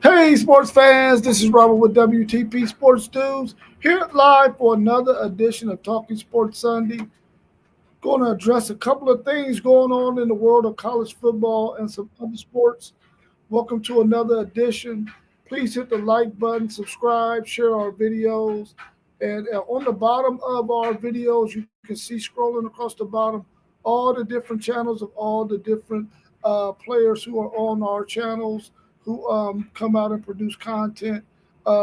Hey, sports fans, this is Robert with WTP Sports News here live for another edition of Talking Sports Sunday. Going to address a couple of things going on in the world of college football and some other sports. Welcome to another edition. Please hit the like button, subscribe, share our videos. And on the bottom of our videos, you can see scrolling across the bottom all the different channels of all the different players who are on our channels who come out and produce content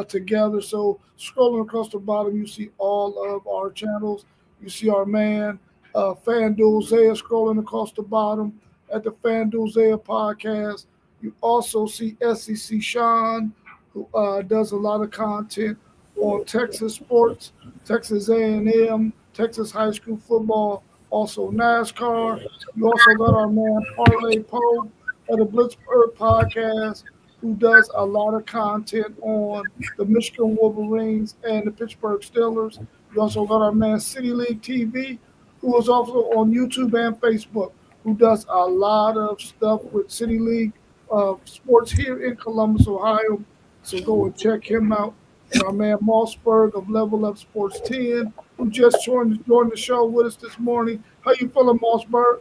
together. So scrolling across the bottom, you see all of our channels. You see our man, FanDuel Zaya, scrolling across the bottom at the FanDuel Zaya podcast. You also see SEC Sean, who does a lot of content on Texas sports, Texas A&M, Texas high school football, also NASCAR. You also got our man Parlay Poe of the Blitzburg podcast, who does a lot of content on the Michigan Wolverines and the Pittsburgh Steelers. You also got our man City League TV, who is also on YouTube and Facebook, who does a lot of stuff with City League sports here in Columbus, Ohio. So go and check him out. And our man Mossberg of Level Up Sports 10, who just joined the show with us this morning. How you feeling, Mossberg?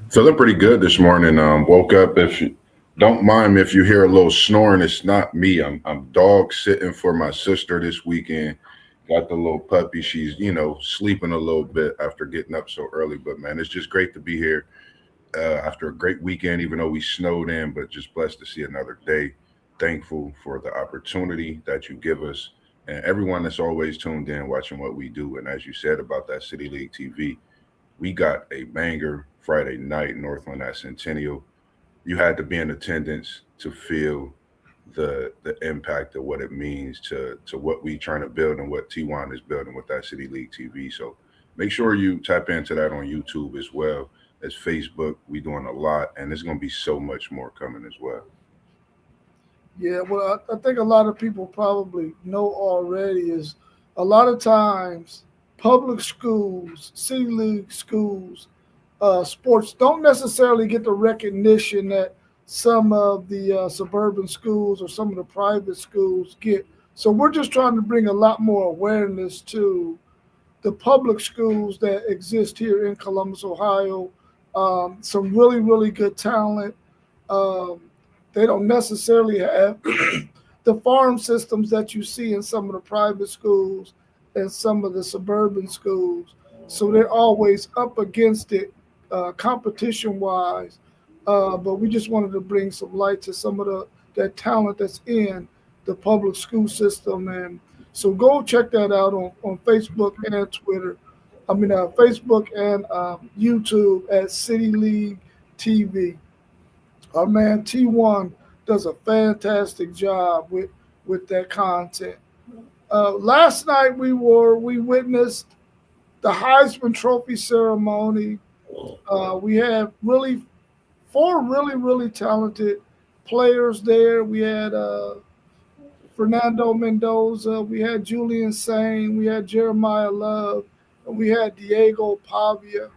Feeling pretty good this morning. Woke up. If you don't mind me if you hear a little snoring, it's not me. I'm dog sitting for my sister this weekend. Got the little puppy. She's sleeping a little bit after getting up so early. But man, it's just great to be here after a great weekend. Even though we snowed in, but just blessed to see another day. Thankful for the opportunity that you give us and everyone that's always tuned in watching what we do. And as you said about that City League TV, we got a banger Friday night, Northland at Centennial. You had to be in attendance to feel the impact of what it means to what we trying to build and what T1 is building with that City League TV. So make sure you tap into that on YouTube as well as Facebook. We doing a lot, and there's gonna be so much more coming as well. Yeah, well, I think a lot of people probably know already is a lot of times public schools, city league schools, sports don't necessarily get the recognition that some of the suburban schools or some of the private schools get. So we're just trying to bring a lot more awareness to the public schools that exist here in Columbus, Ohio. Some really, really good talent. Um, they don't necessarily have the farm systems that you see in some of the private schools and some of the suburban schools. So they're always up against it competition wise. But we just wanted to bring some light to some of the that talent that's in the public school system. And so go check that out on Facebook and Twitter. I mean, Facebook and YouTube at City League TV. Our man T1 does a fantastic job with that content. Last night we witnessed the Heisman Trophy ceremony. We had really four really talented players there. We had Fernando Mendoza, we had Julian Sane, we had Jeremiah Love, and we had Diego Pavia.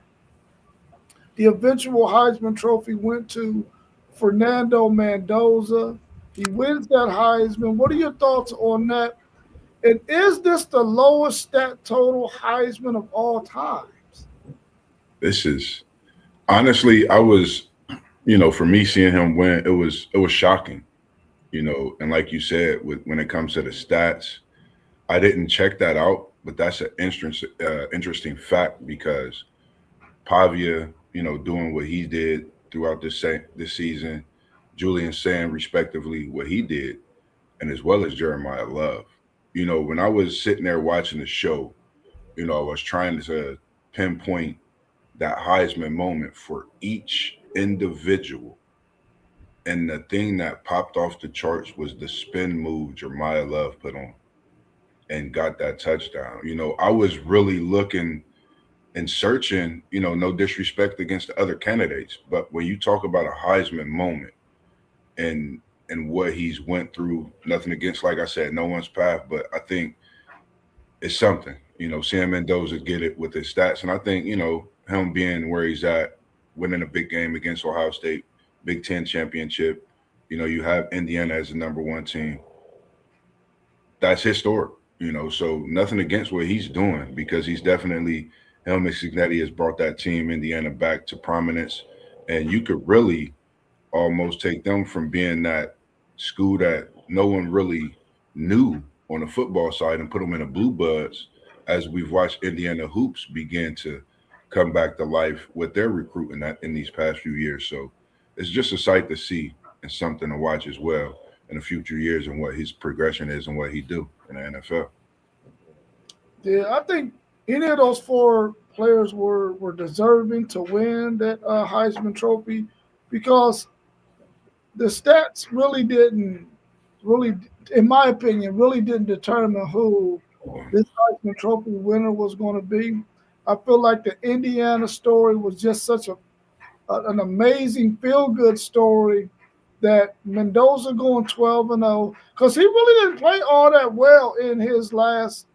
The eventual Heisman Trophy went to Fernando Mendoza. He wins that Heisman. What are your thoughts on that? And is this the lowest stat total Heisman of all times? This is honestly, I was, for me seeing him win, it was shocking, and like you said, when it comes to the stats, I didn't check that out, but that's an interesting fact because Pavia, doing what he did throughout this season, Julian saying respectively what he did, and as well as Jeremiah Love. When I was sitting there watching the show, I was trying to pinpoint that Heisman moment for each individual. And the thing that popped off the charts was the spin move Jeremiah Love put on and got that touchdown. I was really looking and searching, no disrespect against the other candidates, but when you talk about a Heisman moment and what he's went through, nothing against, like I said, no one's path, but I think it's something, seeing Mendoza get it with his stats. And I think, him being where he's at, winning a big game against Ohio State, Big Ten championship, You have Indiana as the number one team. That's historic. So nothing against what he's doing because he's definitely Helmut Signetti has brought that team Indiana back to prominence, and you could really almost take them from being that school that no one really knew on the football side and put them in the blue buds as we've watched Indiana hoops begin to come back to life with their recruiting in these past few years. So it's just a sight to see and something to watch as well in the future years and what his progression is and what he do in the NFL. Yeah, I think any of those four players were deserving to win that Heisman Trophy because the stats really, in my opinion, really didn't determine who this Heisman Trophy winner was going to be. I feel like the Indiana story was just such an amazing feel good story that Mendoza going 12-0 because he really didn't play all that well in his last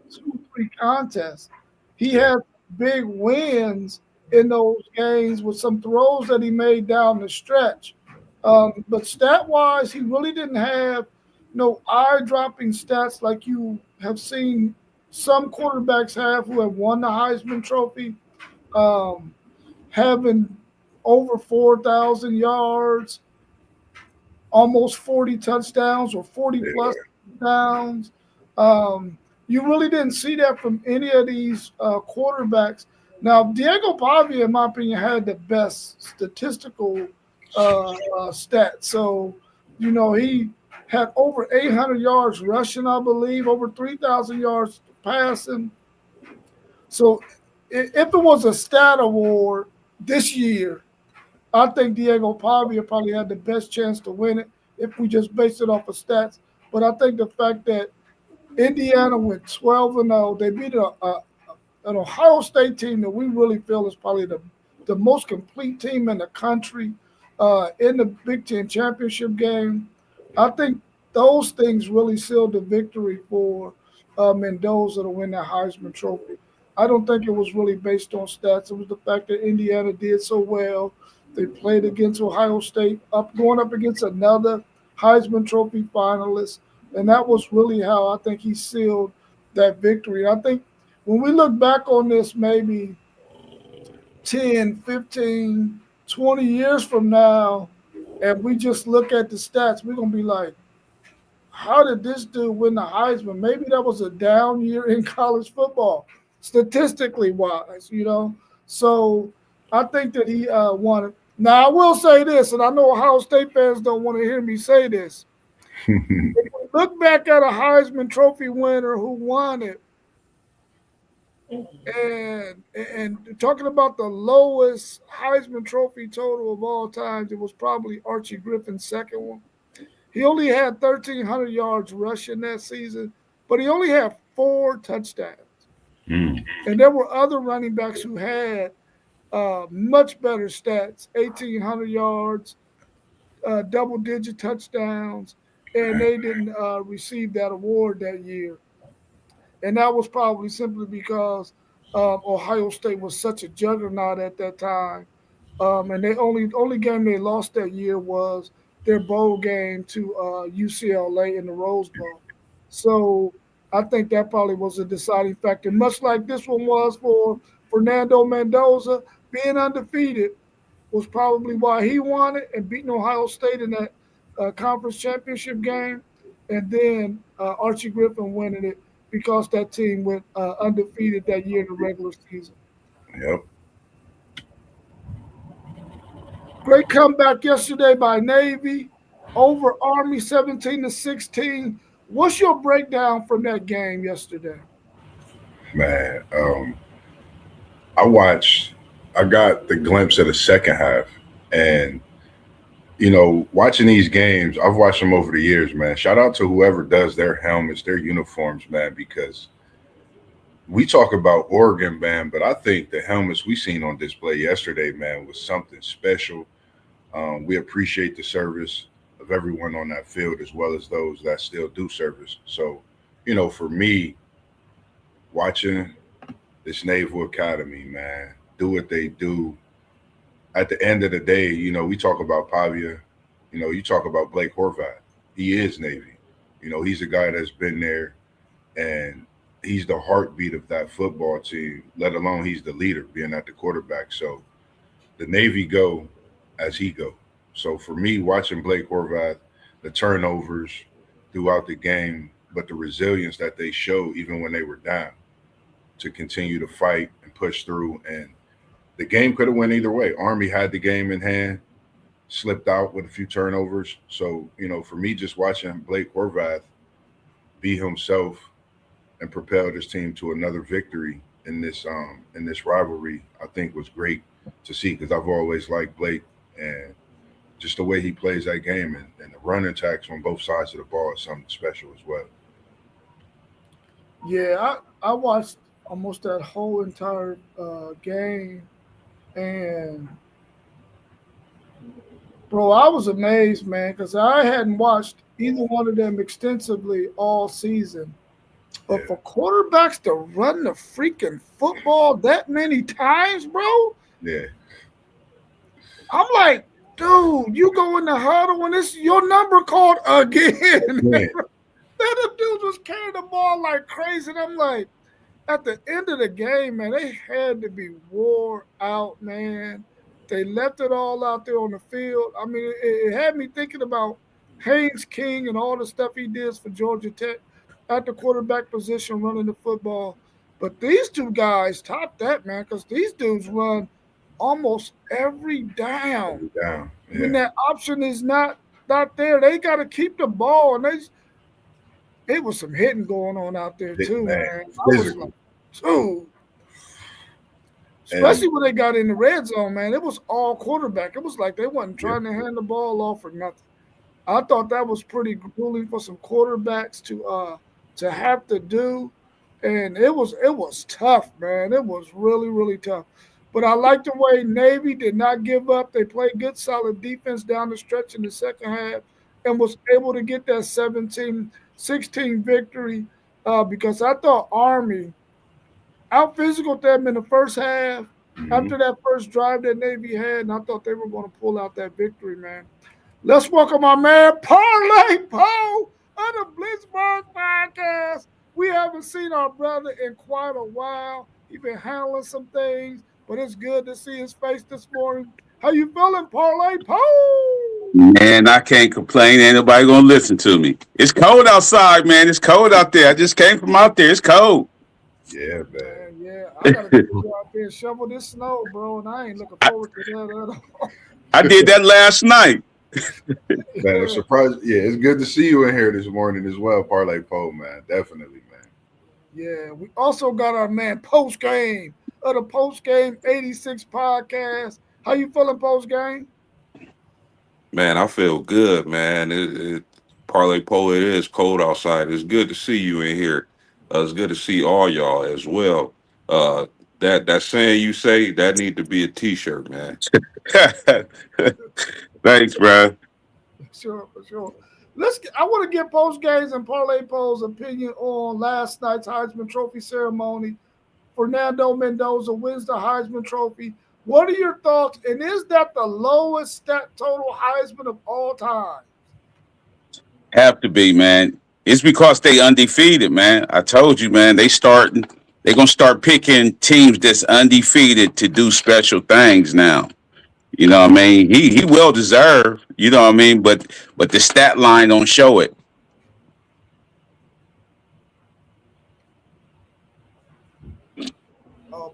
2, 3 contests. He Yeah. had big wins in those games with some throws that he made down the stretch. But stat wise, he really didn't have no eye dropping stats like you have seen some quarterbacks have who have won the Heisman Trophy, um, having over 4,000 yards, almost 40 touchdowns or 40 plus Yeah. touchdowns. Um, you really didn't see that from any of these quarterbacks. Now, Diego Pavia, in my opinion, had the best statistical stats. So, he had over 800 yards rushing, I believe, over 3,000 yards passing. So, if it was a stat award this year, I think Diego Pavia probably had the best chance to win it if we just base it off of stats. But I think the fact that Indiana went 12-0, they beat an Ohio State team that we really feel is probably the most complete team in the country in the Big Ten championship game. I think those things really sealed the victory for Mendoza to win that Heisman Trophy. I don't think it was really based on stats. It was the fact that Indiana did so well. They played against Ohio State, going up against another Heisman Trophy finalist, and that was really how I think he sealed that victory. I think when we look back on this, maybe 10, 15, 20 years from now, and we just look at the stats, we're going to be like, how did this dude win the Heisman? Maybe that was a down year in college football, statistically wise. So I think that he won it. Now, I will say this, and I know Ohio State fans don't want to hear me say this. If we look back at a Heisman Trophy winner who won it, and talking about the lowest Heisman Trophy total of all times, it was probably Archie Griffin's second one. He only had 1,300 yards rushing that season, but he only had 4 touchdowns. Mm. And there were other running backs who had much better stats, 1,800 yards, double-digit touchdowns, and they didn't receive that award that year. And that was probably simply because Ohio State was such a juggernaut at that time. And they only game they lost that year was their bowl game to UCLA in the Rose Bowl. So I think that probably was a deciding factor, much like this one was for Fernando Mendoza. Being undefeated was probably why he won it and beating Ohio State in that conference championship game, and then Archie Griffin winning it because that team went undefeated that year in the regular season. Yep. Great comeback yesterday by Navy over Army 17-16. What's your breakdown from that game yesterday? Man. I watched. I got the glimpse of the second half, and watching these games, I've watched them over the years, man. Shout out to whoever does their helmets, their uniforms, man, because we talk about Oregon, man, but I think the helmets we seen on display yesterday, man, was something special. We appreciate the service of everyone on that field as well as those that still do service. So, for me, watching this Naval Academy, man, do what they do. At the end of the day, we talk about Pavia You talk about Blake Horvath. He is Navy. He's a guy that's been there, and he's the heartbeat of that football team, let alone he's the leader, being at the quarterback. So the Navy go as he go. So for me, watching Blake Horvath, the turnovers throughout the game, but the resilience that they showed even when they were down to continue to fight and push through. And the game could have went either way. Army had the game in hand, slipped out with a few turnovers. So, for me, just watching Blake Horvath be himself and propel this team to another victory in this rivalry, I think was great to see because I've always liked Blake and just the way he plays that game and the run attacks on both sides of the ball is something special as well. Yeah, I watched almost that whole entire game, and bro, I was amazed, man, because I hadn't watched either one of them extensively all season. But Yeah, for quarterbacks to run the freaking football that many times, bro, yeah, I'm like, dude, you go in the huddle and it's your number called again. yeah, Then the dude was carrying the ball like crazy. And I'm like, at the end of the game, man, they had to be wore out, man. They left it all out there on the field. I mean, it had me thinking about Haynes King and all the stuff he did for Georgia Tech at the quarterback position running the football. But these two guys top that, man, because these dudes run almost every down. every down. When Yeah, that option is not there, they got to keep the ball, and it was some hitting going on out there too, man, man. I was like, physical. dude, And especially when they got in the red zone, man. It was all quarterback. It was like they wasn't yeah, trying to hand the ball off or nothing. I thought that was pretty grueling for some quarterbacks to have to do, and it was tough, man. It was really really tough. But I like the way Navy did not give up. They played good, solid defense down the stretch in the second half, and was able to get that 17-16 victory. Because I thought Army out physical them in the first half. hmm After that first drive that Navy had, and I thought they were going to pull out that victory, man. Let's welcome our man Parlay Poe of the Blitzburg podcast. We haven't seen our brother in quite a while. He's been handling some things, but it's good to see his face this morning. How you feeling, Parlay Poe? Man, I can't complain. Ain't nobody gonna listen to me. It's cold outside, man. It's cold out there. I just came from out there. It's cold. yeah, man. Man, yeah, I gotta get you out there and shovel this snow, bro, and I ain't looking I, forward to that at all. I did that last night. Man, I'm surprised. Yeah, it's good to see you in here this morning as well, Parlay Poe, man. Definitely, man. Yeah, we also got our man Post Game of the Post Game 86 podcast. How you feeling, Post Game? Man, I feel good, man. Parlay Polo, it is cold outside. It's good to see you in here. It's good to see all y'all as well. Uh, that saying you say that need to be a T-shirt, man. Thanks, bro. Sure, for sure. I want to get Post Games and Parlay Poe's opinion on last night's Heisman Trophy ceremony. Fernando Mendoza wins the Heisman Trophy. What are your thoughts? And is that the lowest stat total Heisman of all time? Have to be, man. It's because they undefeated, man. I told you, man. They gonna start picking teams that's undefeated to do special things now. You know what I mean? He well deserved. You know what I mean? But the stat line don't show it.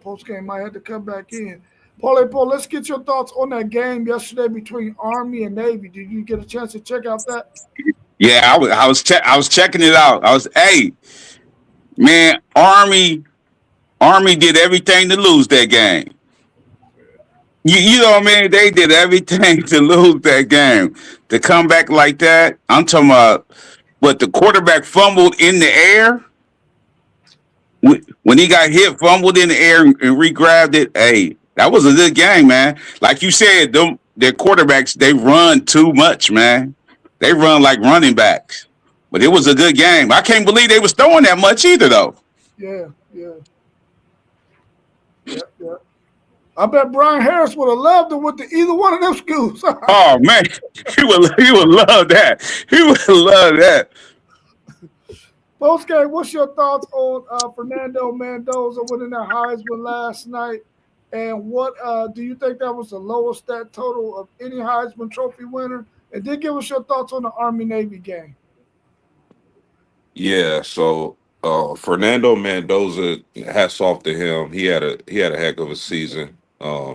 Post game might have to come back in. Parlay Poe, let's get your thoughts on that game yesterday between Army and Navy. Did you get a chance to check out that? Yeah, I was checking it out. Hey, man, Army did everything to lose that game. You know what I mean? They did everything to lose that game. To come back like that, I'm talking about what the quarterback fumbled in the air. When he got hit, fumbled in the air and re-grabbed it. Hey, that was a good game, man. Like you said, their quarterbacks, they run too much, man. They run like running backs. But it was a good game. I can't believe they was throwing that much either, though. Yeah, yeah, yeah, yeah. I bet Brian Harris would have loved to went to either one of them schools. Oh man, he would love that. He would love that. Post game, what's your thoughts on Fernando Mendoza winning that Heisman last night? And what do you think that was the lowest stat total of any Heisman Trophy winner? And then give us your thoughts on the Army Navy game. Yeah, so Fernando Mendoza, hats off to him. He had a heck of a season.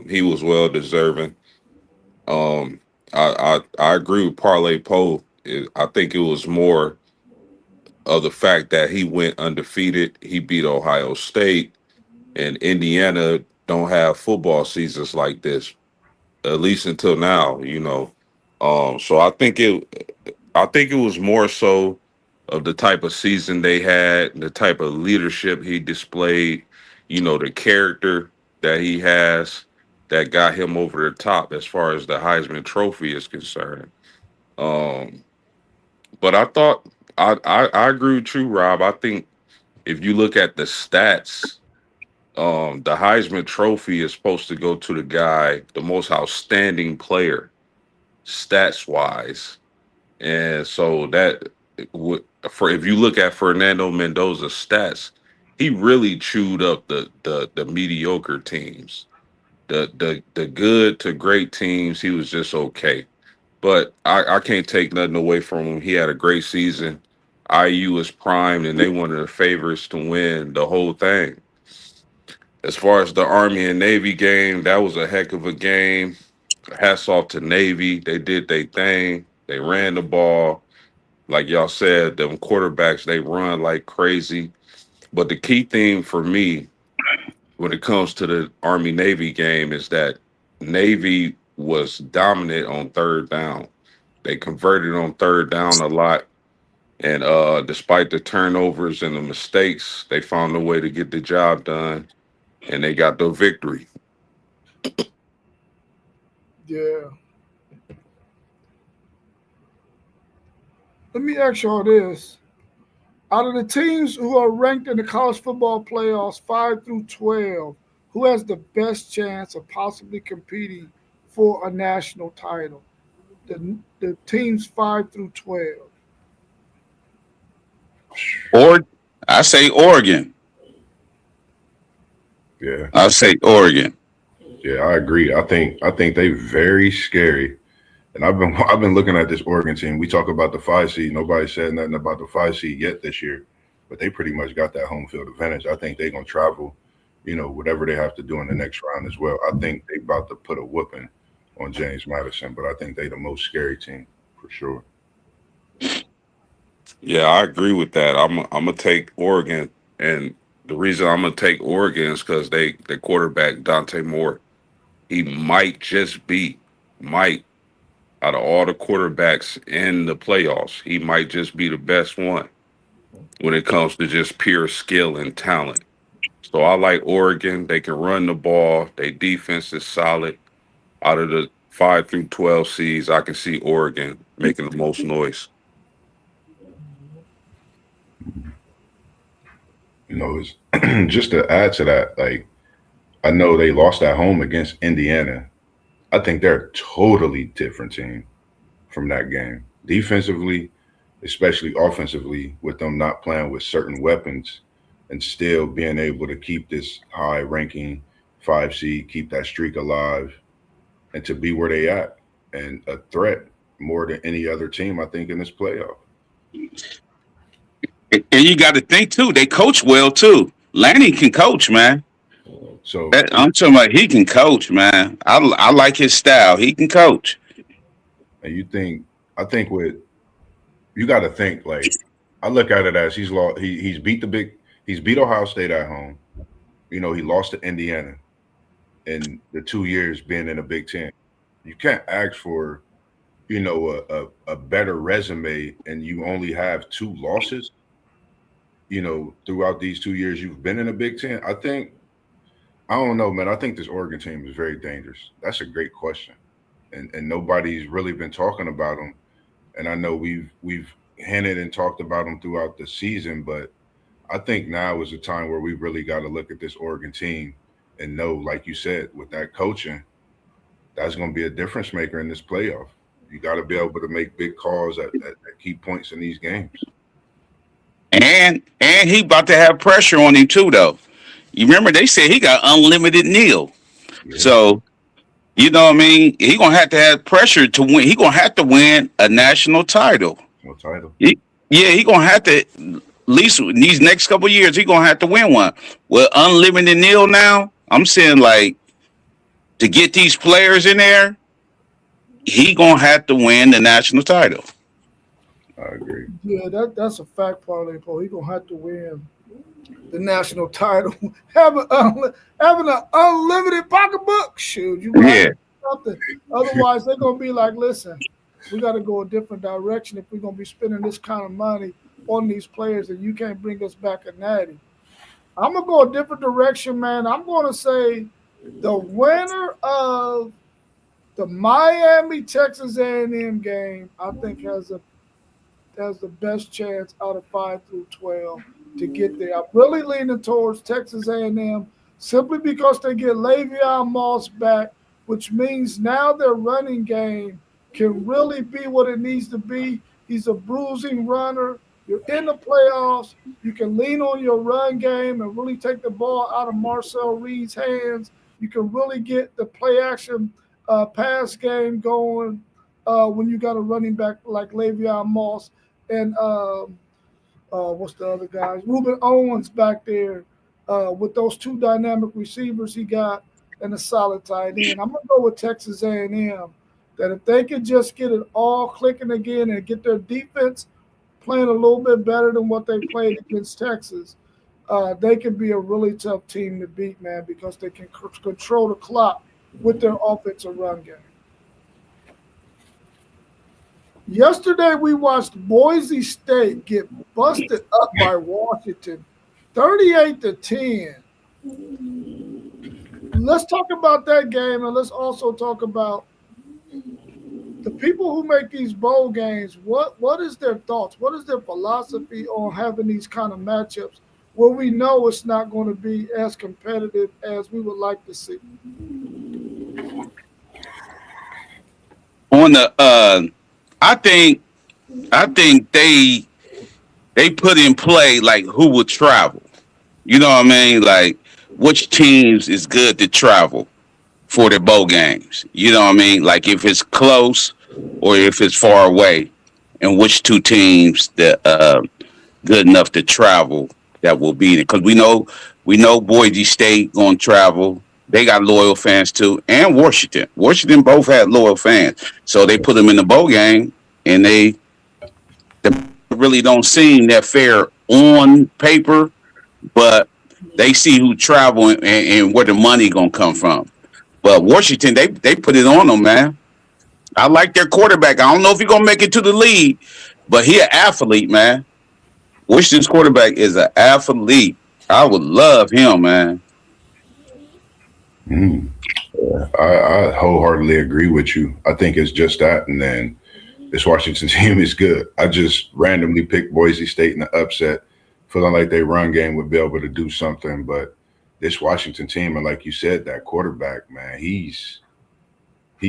He was well deserving. I agree with Parlay Poe. I think it was more of the fact that he went undefeated. He beat Ohio State, and Indiana don't have football seasons like this, at least until now. So I think it was more so of the type of season they had, the type of leadership he displayed, the character that he has that got him over the top as far as the Heisman Trophy is concerned. Um, but I thought I agree with you, Rob. I think if you look at the stats, the Heisman Trophy is supposed to go to the guy, the most outstanding player, stats wise. And so that for if you look at Fernando Mendoza's stats, he really chewed up the mediocre teams. The good to great teams, he was just okay. But I can't take nothing away from him. He had a great season. IU is primed, and they one of the favorites to win the whole thing. As far as the Army and Navy game, that was a heck of a game. Hats off to Navy. They did their thing. They ran the ball. Like y'all said, them quarterbacks, they run like crazy. But the key thing for me when it comes to the Army Navy game is that Navy was dominant on third down. They converted on third down a lot. And despite the turnovers and the mistakes, they found a way to get the job done and they got the victory. Yeah. Let me ask y'all this. Out of the teams who are ranked in the college football playoffs 5 through 12, who has the best chance of possibly competing for a national title? The teams 5 through 12. Or I say Oregon. Yeah, I say Oregon. yeah, I agree. I think they very scary. And I've been looking at this Oregon team. We talk about the 5 seed. Nobody said nothing about the 5 seed yet this year, but they pretty much got that home field advantage. I think they're gonna travel, whatever they have to do in the next round as well. I think they about to put a whooping on James Madison, but I think they the most scary team for sure. Yeah, I agree with that. I'm gonna take Oregon, and the reason I'm gonna take Oregon is because the quarterback Dante Moore, he might just be might out of all the quarterbacks in the playoffs, he might just be the best one when it comes to just pure skill and talent. So I like Oregon. They can run the ball. Their defense is solid. Out of the 5 through 12 seeds, I can see Oregon making the most noise. It's just to add to that, like I know they lost at home against Indiana. I think they're a totally different team from that game. Defensively, especially offensively, with them not playing with certain weapons and still being able to keep this high ranking 5 seed, keep that streak alive, and to be where they at and a threat more than any other team, I think, in this playoff. And you got to think too. They coach well too. Lanny can coach, man. So, I'm talking about he can coach, man. I like his style. He can coach. and I think with you got to think like I look at it as he's lost. He's beat Ohio State at home. He lost to Indiana in the 2 years being in the Big Ten. You can't ask for a better resume, and you only have two losses. Throughout these 2 years you've been in the Big Ten. I don't know, man. I think this Oregon team is very dangerous. That's a great question, and nobody's really been talking about them. And I know we've hinted and talked about them throughout the season, but I think now is a time where we really got to look at this Oregon team and know, like you said, with that coaching, that's going to be a difference maker in this playoff. You got to be able to make big calls at key points in these games. And he about to have pressure on him too, though. You remember they said he got unlimited Neil. Yeah, So you know what I mean? He gonna have to have pressure to win. He gonna have to win a national title. no title. He, yeah, he gonna have to at least in these next couple of years. He gonna have to win one. With unlimited Neil now, I'm saying like to get these players in there, he gonna have to win the national title. I agree. Yeah, that's a fact, Parlay Paul. He gonna have to win the national title. Having an unlimited pocketbook, shoot, you gonna have to Yeah, do something. Otherwise, they're gonna be like, listen, we got to go a different direction if we're gonna be spending this kind of money on these players, and you can't bring us back a natty. I'm gonna go a different direction, man. I'm gonna say the winner of the Miami Texas A&M game, I think has the best chance out of 5 through 12 to get there. I'm really leaning towards Texas A&M simply because they get Le'Veon Moss back, which means now their running game can really be what it needs to be. He's a bruising runner. You're in the playoffs. You can lean on your run game and really take the ball out of Marcel Reed's hands. You can really get the play action pass game going when you got a running back like Le'Veon Moss and what's the other guys? Ruben Owens back there with those two dynamic receivers he got and a solid tight end. I'm gonna go with Texas A&M. That if they could just get it all clicking again and get their defense playing a little bit better than what they played against Texas, they can be a really tough team to beat, man, because they can control the clock with their offensive run game. Yesterday, we watched Boise State get busted up by Washington, 38-10. Let's talk about that game, and let's also talk about the people who make these bowl games. What is their thoughts? What is their philosophy on having these kind of matchups where we know it's not going to be as competitive as we would like to see? on the I think I think they put in play like who will travel. You know what I mean? Like which teams is good to travel for the bowl games. You know what I mean? Like if it's close or if it's far away, and which two teams that good enough to travel that will be there. Because we know Boise State going to travel. They got loyal fans too, and Washington. Washington both had loyal fans, so they put them in the bowl game, and they really don't seem that fair on paper, but they see who travel and where the money gonna come from. But Washington, they put it on them, man. I like their quarterback. I don't know if he's gonna make it to the league, but he an athlete, man. Washington's quarterback is an athlete. I would love him, man. Mm. I wholeheartedly agree with you. I think it's just that, and then this Washington team is good. I just randomly picked Boise State in the upset, feeling like they run game would be able to do something. But this Washington team, and like you said, that quarterback, man, he's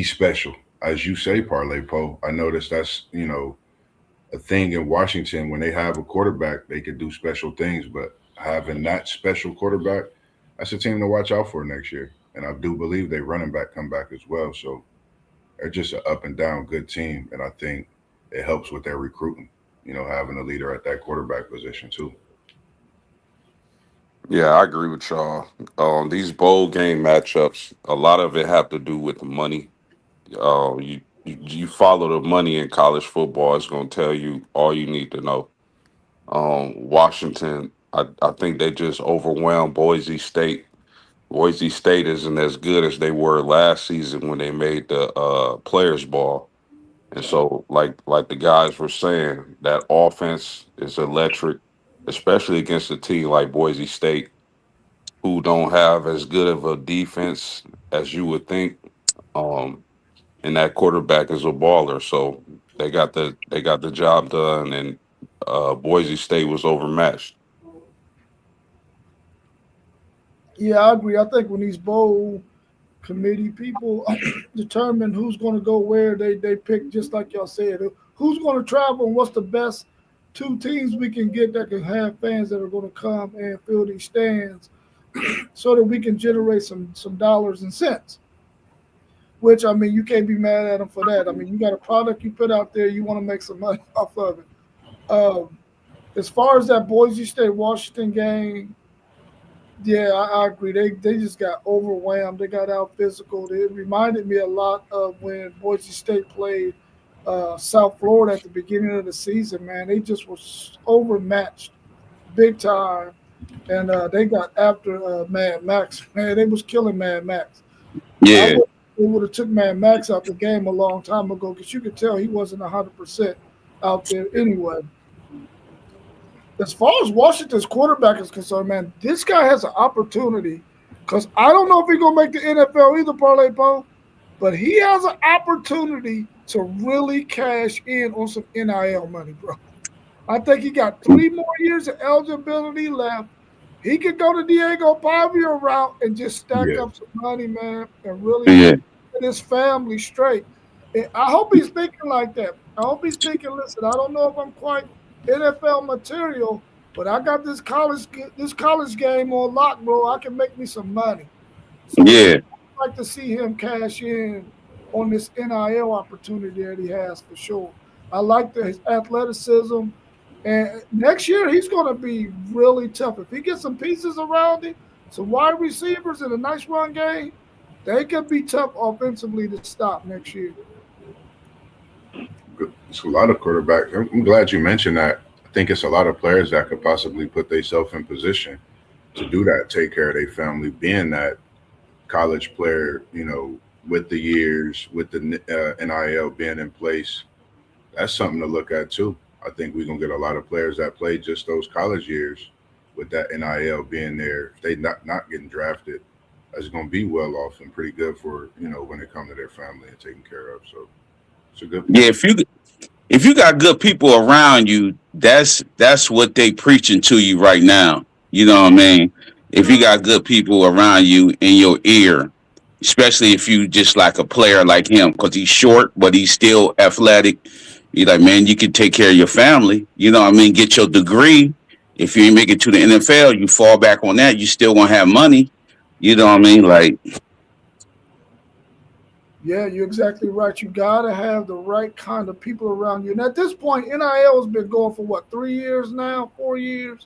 special. As you say, Parlay Poe. I noticed that's a thing in Washington when they have a quarterback, they could do special things. But having that special quarterback, that's a team to watch out for next year. And I do believe they running back come back as well. So they're just an up and down good team, and I think it helps with their recruiting. Having a leader at that quarterback position too. Yeah, I agree with y'all. These bowl game matchups, a lot of it have to do with the money. You follow the money in college football. It's going to tell you all you need to know. Washington, I think they just overwhelmed Boise State. Boise State isn't as good as they were last season when they made the Players Ball. And so, like the guys were saying, that offense is electric, especially against a team like Boise State, who don't have as good of a defense as you would think. Um, and that quarterback is a baller, so they got the job done, and Boise State was overmatched. Yeah, I agree. I think when these bowl committee people determine who's going to go where, they pick just like y'all said, who's going to travel and what's the best two teams we can get that can have fans that are going to come and fill these stands, so that we can generate some dollars and cents. Which I mean, you can't be mad at them for that. I mean, you got a product you put out there, you want to make some money off of it. Um, as far as that Boise State Washington game, yeah, I agree. They just got overwhelmed. They got out physical. It reminded me a lot of when Boise State played South Florida at the beginning of the season. Man, they just was overmatched big time, and they got after Mad Max. Man, they was killing Mad Max. I Yeah, would they would have took Mad Max out the game a long time ago because you could tell he wasn't 100% out there anyway. As far as Washington's quarterback is concerned, man, this guy has an opportunity because I don't know if he's gonna make the NFL either, Parlay Poe, but he has an opportunity to really cash in on some NIL money, bro. I think he got 3 more years of eligibility left. He could go the Diego Pavia route and just stack Yeah, up some money, man, and really yeah, get his family straight. And I hope he's thinking like that. I hope he's thinking, listen, I don't know if I'm quite NFL material, but I got this college game on lock, bro. I can make me some money. So yeah, yeah, I'd like to see him cash in on this NIL opportunity that he has for sure. I like his athleticism. And next year, he's going to be really tough. If he gets some pieces around him, some wide receivers, and a nice run game, they could be tough offensively to stop next year. it's a lot of quarterbacks. I'm glad you mentioned that. I think it's a lot of players that could possibly put themselves in position to do that, take care of their family, being that college player, with the years, with the NIL being in place. That's something to look at too. I think we're gonna get a lot of players that played just those college years with that NIL being there. If they not getting drafted, that's gonna be well off and pretty good for when it comes to their family and taking care of. So it's a good yeah. point. If you got good people around you, that's what they preaching to you right now. You know what I mean? If you got good people around you in your ear, especially if you just like a player like him, because he's short but he's still athletic. You like, man, you can take care of your family. You know what I mean? Get your degree. If you ain't make it to the NFL, you fall back on that. You still gonna have money. You know what I mean? Like, Yeah, you're exactly right. You got to have the right kind of people around you. And at this point, NIL has been going for what, 3 years now, 4 years?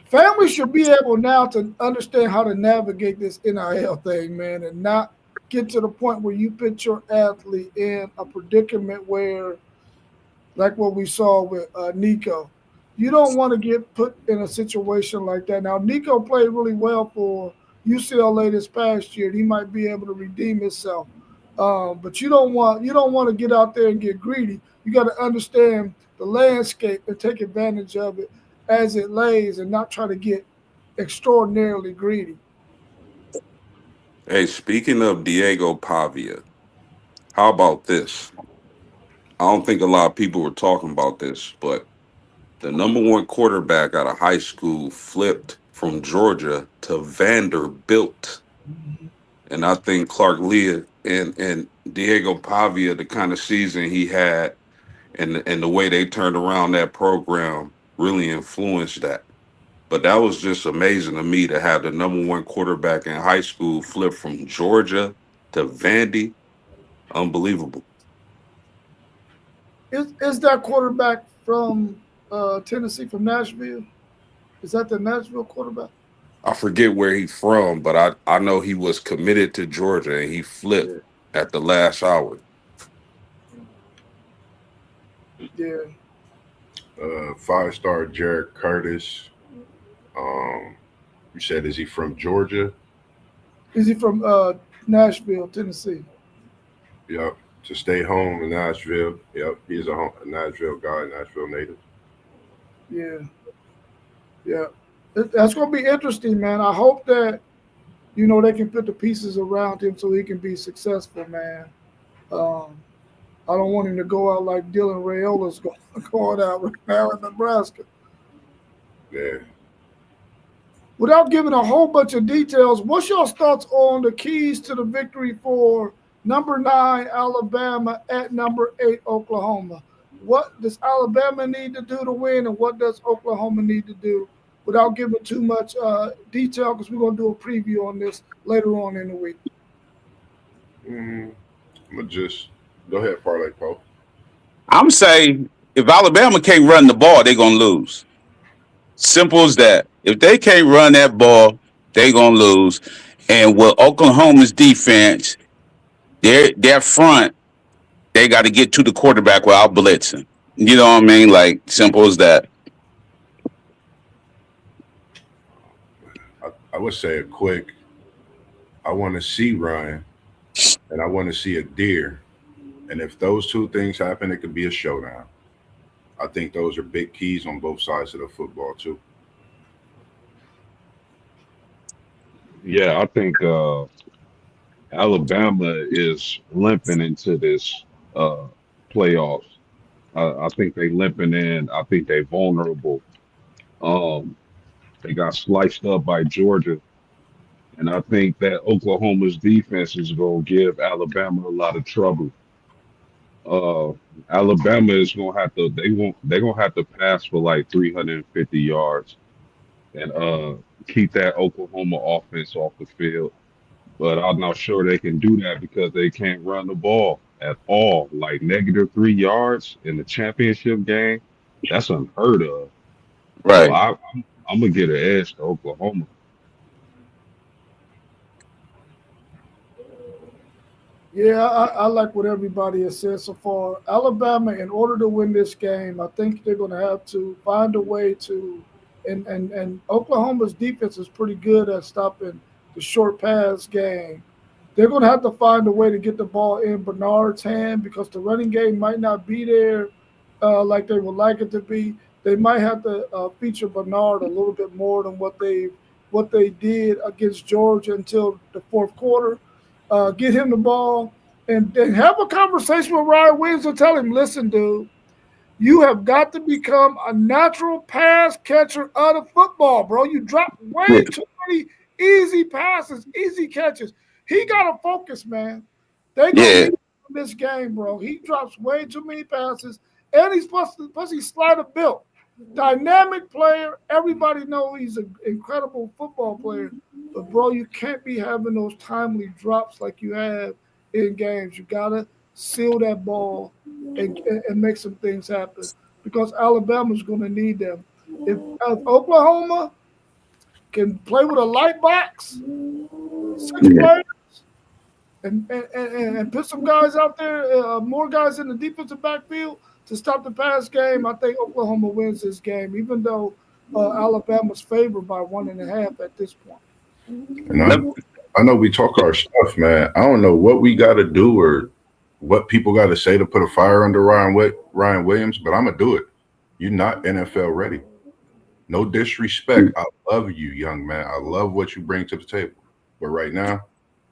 Families should be able now to understand how to navigate this NIL thing, man, and not get to the point where you put your athlete in a predicament where, like what we saw with Nico, you don't want to get put in a situation like that. Now, Nico played really well for UCLA this past year. He might be able to redeem himself, but you don't want to get out there and get greedy. You got to understand the landscape and take advantage of it as it lays, and not try to get extraordinarily greedy. Hey, speaking of Diego Pavia, how about this? I don't think a lot of people were talking about this, but the number one quarterback out of high school flipped from Georgia to Vanderbilt. And I think Clark Leah and Diego Pavia, the kind of season he had and the way they turned around that program really influenced that. But that was just amazing to me to have the number one quarterback in high school flip from Georgia to Vandy. Unbelievable. Is that quarterback from Tennessee, from Nashville? Is that the Nashville quarterback? I forget where he's from, but I know he was committed to Georgia and he flipped Yeah, at the last hour. yeah. 5-star Jared Curtis. Um, you said, is he from Georgia? Is he from Nashville, Tennessee? Yep. To stay home in Nashville. Yep. He's a Nashville guy, Nashville native. Yeah, yeah. That's going to be interesting, man. I hope that they can put the pieces around him so he can be successful, man. Um, I don't want him to go out like Dylan Rayola's going out right now in Nebraska. Yeah. without giving a whole bunch of details, what's your thoughts on the keys to the victory for number 9 Alabama at number 8 Oklahoma? What does Alabama need to do to win, and what does Oklahoma need to do? Without giving too much detail, because we're going to do a preview on this later on in the week. Mm, I'm gonna just go ahead, Parlay Pope. I'm saying if Alabama can't run the ball, they're gonna lose. Simple as that. If they can't run that ball, they're gonna lose. And with Oklahoma's defense, their front, they got to get to the quarterback without blitzing. You know what I mean? Like simple as that. I would say a quick. I want to see Ryan, and I want to see a deer. And if those two things happen, it could be a showdown. I think those are big keys on both sides of the football too. Yeah, I think Alabama is limping into this uh, playoffs. I think they limping in. I think they vulnerable. Um, they got sliced up by Georgia, and I think that Oklahoma's defense is going to give Alabama a lot of trouble. Uh, Alabama is going to have to. They're going to have to pass for like 350 yards and keep that Oklahoma offense off the field. But I'm not sure they can do that because they can't run the ball at all. Like -3 yards in the championship game, that's unheard of. So Right. I'm gonna get an edge to Oklahoma. Yeah, I like what everybody has said so far. Alabama, in order to win this game, I think they're going to have to find a way to, and Oklahoma's defense is pretty good at stopping the short pass game. They're going to have to find a way to get the ball in Bernard's hand because the running game might not be there like they would like it to be. They might have to feature Bernard a little bit more than what they did against Georgia until the fourth quarter. Get him the ball and have a conversation with Ryan Williams and tell him, listen, dude, you have got to become a natural pass catcher of the football, bro. You drop Yeah. way too many easy passes, easy catches. He got to focus, man. They gonna Yeah. need him in this game, bro. He drops way too many passes, and plus he's slider built, dynamic player. Everybody know he's an incredible football player, but bro, you can't be having those timely drops like you have in games. You gotta seal that ball and make some things happen because Alabama's going to need them. If Oklahoma can play with a light box, 6 players, and put some guys out there, more guys in the defensive backfield to stop the pass game, I think Oklahoma wins this game, even though Alabama's favored by 1.5 at this point. And Let, I know we talk our stuff, man. I don't know what we got to do or what people got to say to put a fire under Ryan Williams, but I'm gonna do it. You're not NFL ready. No disrespect. I love you, young man. I love what you bring to the table. But right now,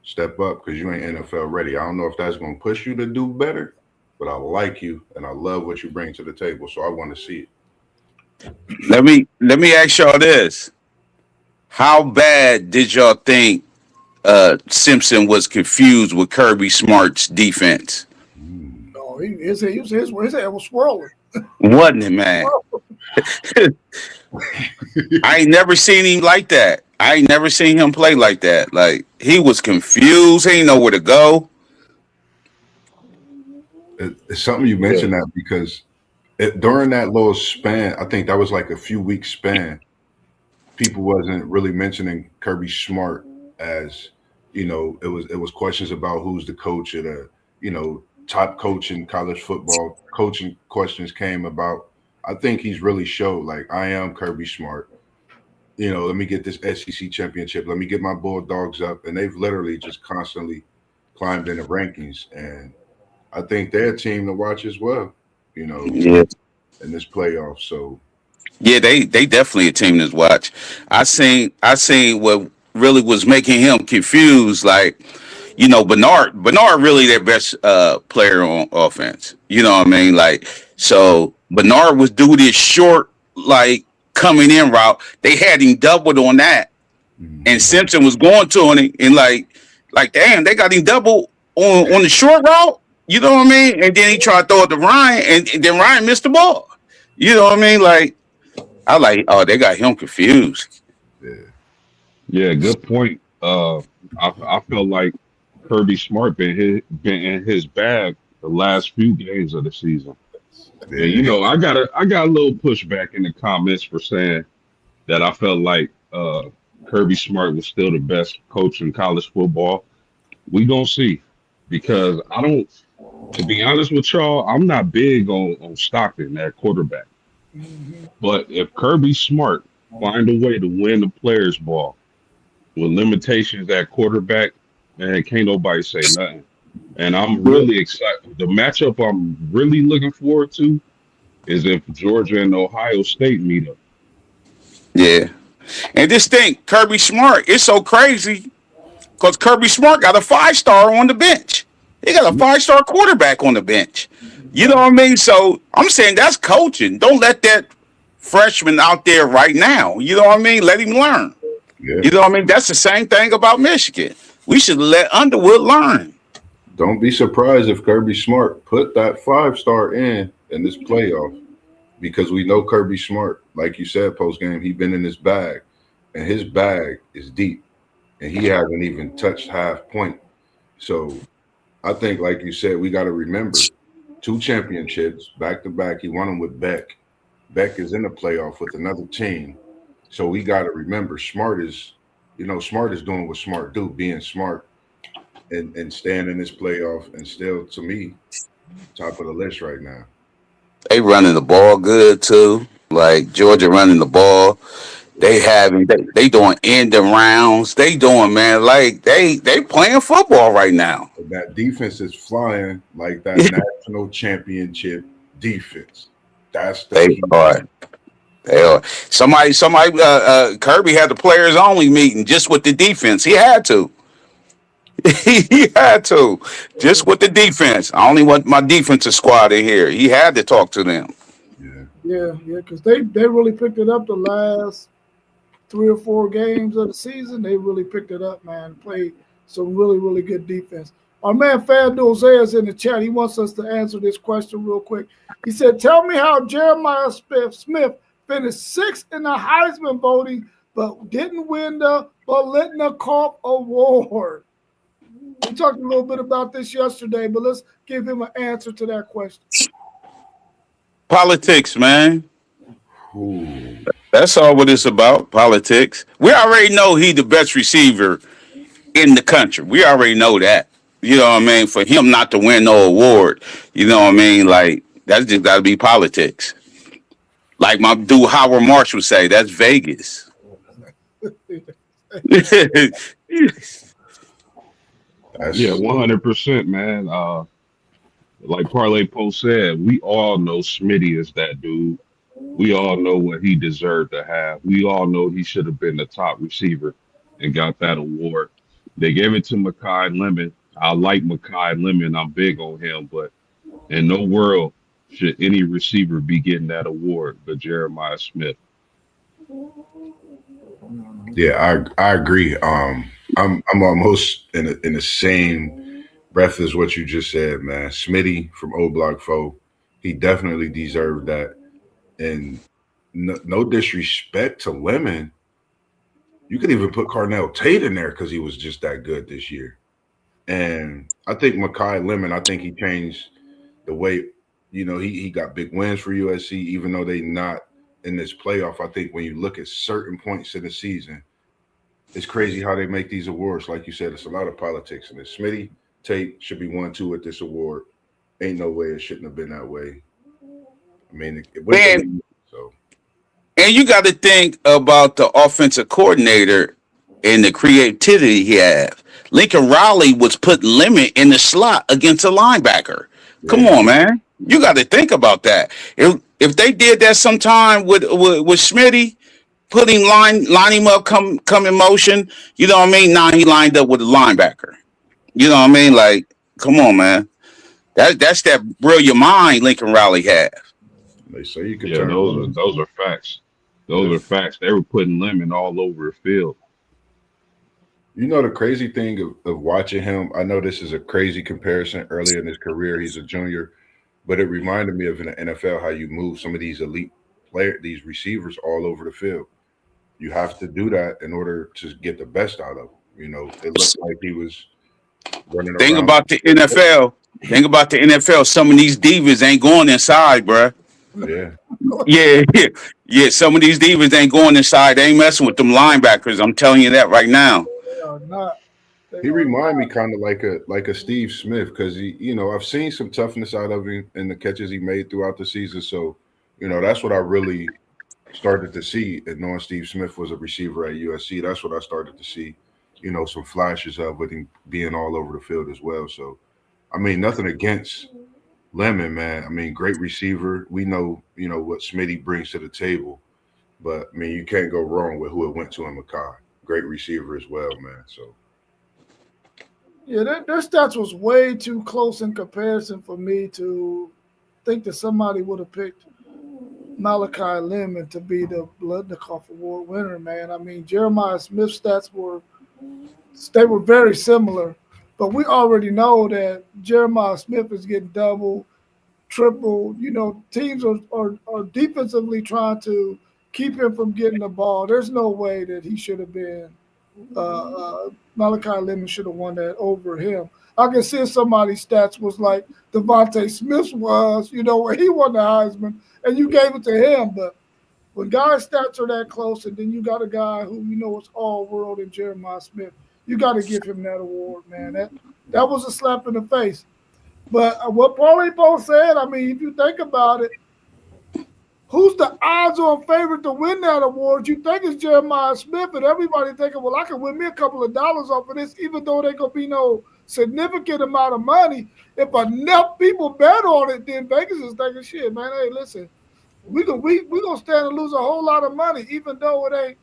step up because you ain't NFL ready. I don't know if that's gonna push you to do better, but I like you and I love what you bring to the table. So I want to see it. let me ask y'all this: how bad did y'all think Simpson was confused with Kirby Smart's defense? Mm. No, his head was swirling. Wasn't it, man? I ain't never seen him like that. I ain't never seen him play like that. Like he was confused. He didn't know where to go. It's something you Yeah, mentioned that because during that little span, I think that was like a few weeks span. People wasn't really mentioning Kirby Smart as it was questions about who's the coach at a top coach in college football. Coaching questions came about. I think he's really showed like I am Kirby Smart. Let me get this SEC championship. Let me get my Bulldogs up, and they've literally just constantly climbed in the rankings. And I think they're a team to watch as well. You know, Yeah. in this playoff. So Yeah, they definitely a team to watch. I seen what really was making him confused. Like, Bernard really their best player on offense. You know what I mean? Like, so Bernard was doing this short like coming in route. They had him doubled on that. and Simpson was going to him and like damn, they got him double on the short route. You know what I mean? And then he tried to throw it to Ryan, and then Ryan missed the ball. You know what I mean? Like I like, oh, they got him confused. Yeah. Yeah, good point. I felt like Kirby Smart been in his bag the last few games of the season. And Yeah. I got a little pushback in the comments for saying that I felt like Kirby Smart was still the best coach in college football. We gonna see because I don't. To be honest with y'all, I'm not big on Stockton at quarterback. Mm-hmm. But if Kirby Smart find a way to win the players' ball with limitations at quarterback, man, can't nobody say nothing. And I'm really excited. The matchup I'm really looking forward to is if Georgia and Ohio State meet up. Yeah. And this thing, Kirby Smart, it's so crazy because Kirby Smart got a 5-star on the bench. He got a 5-star quarterback on the bench. You know what I mean? So I'm saying that's coaching. Don't let that freshman out there right now. You know what I mean? Let him learn. Yeah. You know what I mean? That's the same thing about Michigan. We should let Underwood learn. Don't be surprised if Kirby Smart put that 5-star in this playoff because we know Kirby Smart, like you said, post game, he been in his bag, and his bag is deep, and he hasn't even touched half point. So I think, like you said, we got to remember 2 championships back to back. He won them with Beck. Beck is in the playoff with another team. So we got to remember Smart is doing what Smart do, being smart and staying in this playoff and still, to me, top of the list right now. They running the ball good too. Like Georgia running the ball. They doing end rounds. They doing, man, like they playing football right now. That defense is flying like that national championship defense. That's the They key. are. They are. Kirby had the players only meeting just with the defense. He had to. He had to. Just with the defense. I only want my defensive squad in here. He had to talk to them. Yeah. Yeah, because they really picked it up the last 3 or 4 games of the season. They really picked it up, man. Played some really, really good defense. Our man FanDuel is in the chat. He wants us to answer this question real quick. He said, tell me how Jeremiah Smith finished 6th in the Heisman voting, but didn't win the Bolitnikoff Award. We talked a little bit about this yesterday, but let's give him an answer to that question. Politics, man. Ooh. That's all what it's about. Politics. We already know he the best receiver in the country. We already know that. You know what I mean? For him not to win no award, you know what I mean? Like, that's just got to be politics. Like my dude Howard Marsh would say, that's Vegas. Yeah, 100%, man. Like Parlay Post said, we all know Smitty is that dude. We all know what he deserved to have. We all know he should have been the top receiver and got that award. They gave it to Makai Lemon. I like Makai Lemon. I'm big on him, but in no world should any receiver be getting that award but Jeremiah Smith. Yeah, I agree. I'm almost in the same breath as what you just said, man. Smitty from O Block 4, he definitely deserved that. And no disrespect to Lemon, you could even put Carnell Tate in there because he was just that good this year. And I think Makai Lemon, I think he changed the way, he got big wins for USC, even though they not in this playoff. I think when you look at certain points in the season, it's crazy how they make these awards. Like you said, it's a lot of politics in this. Smitty Tate should be 1-2 at this award. Ain't no way it shouldn't have been that way. I mean, it went to Man, me, so. and you got to think about the offensive coordinator and the creativity he had. Lincoln Riley was putting Lemon in the slot against a linebacker. Come Yeah. on, man. You got to think about that. If they did that sometime with Smitty, put him line him up, come in motion. You know what I mean? Now he lined up with the linebacker. You know what I mean? Like, come on, man. That's that brilliant mind Lincoln Riley had. They say you could Yeah, turn. those are facts. Those are facts. They were putting Lemon all over the field. You know the crazy thing of watching him. I know this is a crazy comparison. Early in his career, he's a junior, but it reminded me of in the NFL how you move some of these elite these receivers all over the field. You have to do that in order to get the best out of them. You know, it looked like he was running Think around. about the NFL. Think about the NFL. Some of these divas ain't going inside, bruh. Yeah, Yeah, yeah. Some of these divas ain't going inside. They ain't messing with them linebackers. I'm telling you that right now. They are not. They he are remind me not. kind of like a Steve Smith because he, I've seen some toughness out of him in the catches he made throughout the season. So, that's what I really started to see. And knowing Steve Smith was a receiver at USC, that's what I started to see. Some flashes of with him being all over the field as well. So, I mean, nothing against Lemon, man. I mean, great receiver. We know, what Smitty brings to the table. But I mean, you can't go wrong with who it went to in Makai. Great receiver as well, man. So Yeah, their stats was way too close in comparison for me to think that somebody would have picked Malachi Lemon to be the Bloodnikoff Award winner, man. I mean, Jeremiah Smith's stats were very similar, but we already know that Jeremiah Smith is getting double, triple. Teams are defensively trying to keep him from getting the ball. There's no way that he should have been. Malachi Lemon should have won that over him. I can see if somebody's stats was like Devontae Smith's was, where he won the Heisman, and you gave it to him. But when guys' stats are that close, and then you got a guy who is all world in Jeremiah Smith, you got to give him that award, man. That was a slap in the face. But what Paulie Poe said, I mean, if you think about it, who's the odds-on favorite to win that award? You think it's Jeremiah Smith, and everybody thinking, well, I can win me a couple of dollars off of this, even though there gonna be no significant amount of money. If enough people bet on it, then Vegas is thinking, shit, man. Hey, listen, we gonna stand and lose a whole lot of money, even though it ain't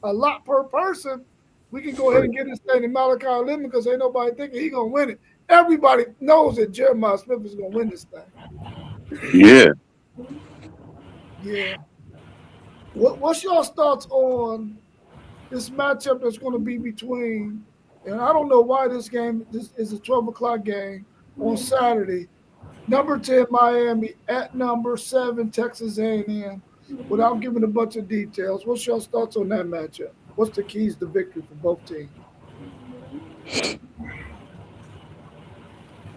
a lot per person. We can go ahead right, and get this thing to Malachi Lemon because ain't nobody thinking he gonna win it. Everybody knows that Jeremiah Smith is gonna win this thing. Yeah. Yeah. What's your thoughts on this matchup that's going to be between? And I don't know why this is a 12 o'clock game on Saturday. Number 10 Miami at number 7 Texas A&M. Without giving a bunch of details, what's your thoughts on that matchup? What's the keys to victory for both teams?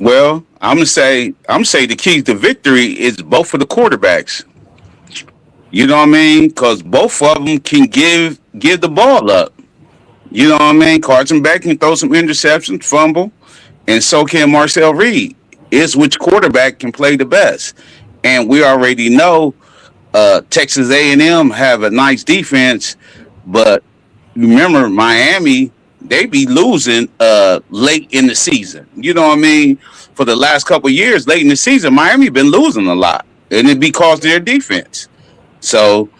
Well, I'm gonna say the keys to victory is both of the quarterbacks. You know what I mean? Because both of them can give the ball up. You know what I mean? Carson Beck can throw some interceptions, fumble, and so can Marcel Reed. It's which quarterback can play the best, and we already know Texas A&M have a nice defense, but remember Miami, they be losing late in the season. You know what I mean? For the last couple of years, late in the season, Miami been losing a lot, and it because of their defense. So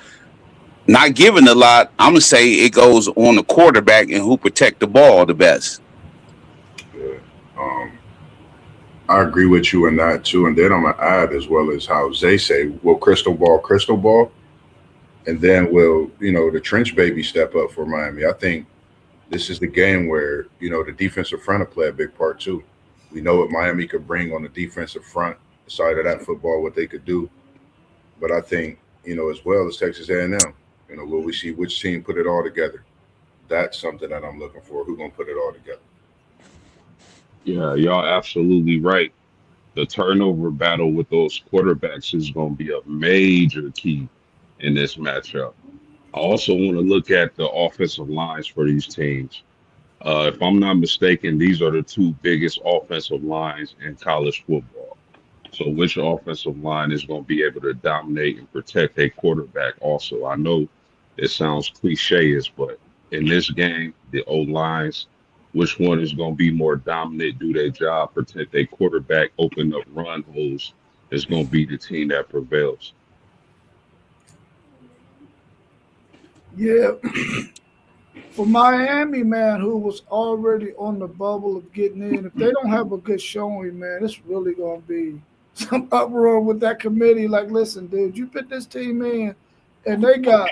not giving a lot, I'm gonna say it goes on the quarterback and who protect the ball the best. yeah. I agree with you in that too. And then I'm gonna add as well as how Zay say, will crystal ball, and then will the trench baby step up for Miami? I think this is the game where the defensive front will play a big part too. We know what Miami could bring on the defensive front side of that football, what they could do. But I think as well as Texas A&M, will we see which team put it all together? That's something that I'm looking for. Who's gonna put it all together? Yeah, y'all absolutely right. The turnover battle with those quarterbacks is going to be a major key in this matchup. I also want to look at the offensive lines for these teams. If I'm not mistaken, these are the two biggest offensive lines in college football. So, which offensive line is going to be able to dominate and protect a quarterback? Also, I know it sounds cliche, but in this game, the O lines, which one is going to be more dominant, do their job, protect a quarterback, open up run holes, is going to be the team that prevails. Yeah, for Miami, man, who was already on the bubble of getting in, if they don't have a good showing, man, it's really going to be some uproar with that committee. Like, listen, dude, you put this team in, and they got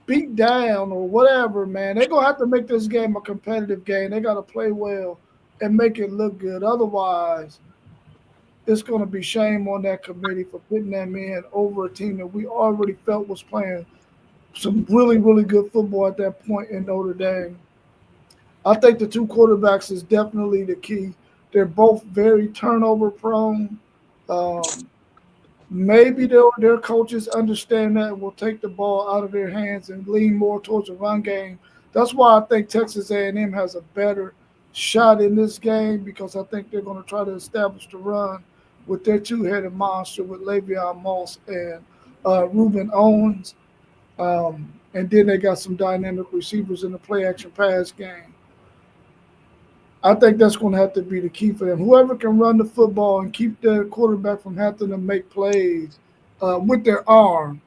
beat down or whatever, man, they're gonna have to make this game a competitive game. They gotta play well and make it look good. Otherwise, it's gonna be shame on that committee for putting them in over a team that we already felt was playing some really, really good football at that point in Notre Dame. I think the two quarterbacks is definitely the key. They're both very turnover prone. Um, Maybe their coaches understand that and will take the ball out of their hands and lean more towards the run game. That's why I think Texas A&M has a better shot in this game because I think they're going to try to establish the run with their two-headed monster with Le'Veon Moss and Reuben Owens. And then they got some dynamic receivers in the play-action pass game. I think that's going to have to be the key for them. Whoever can run the football and keep their quarterback from having to make plays with their arm.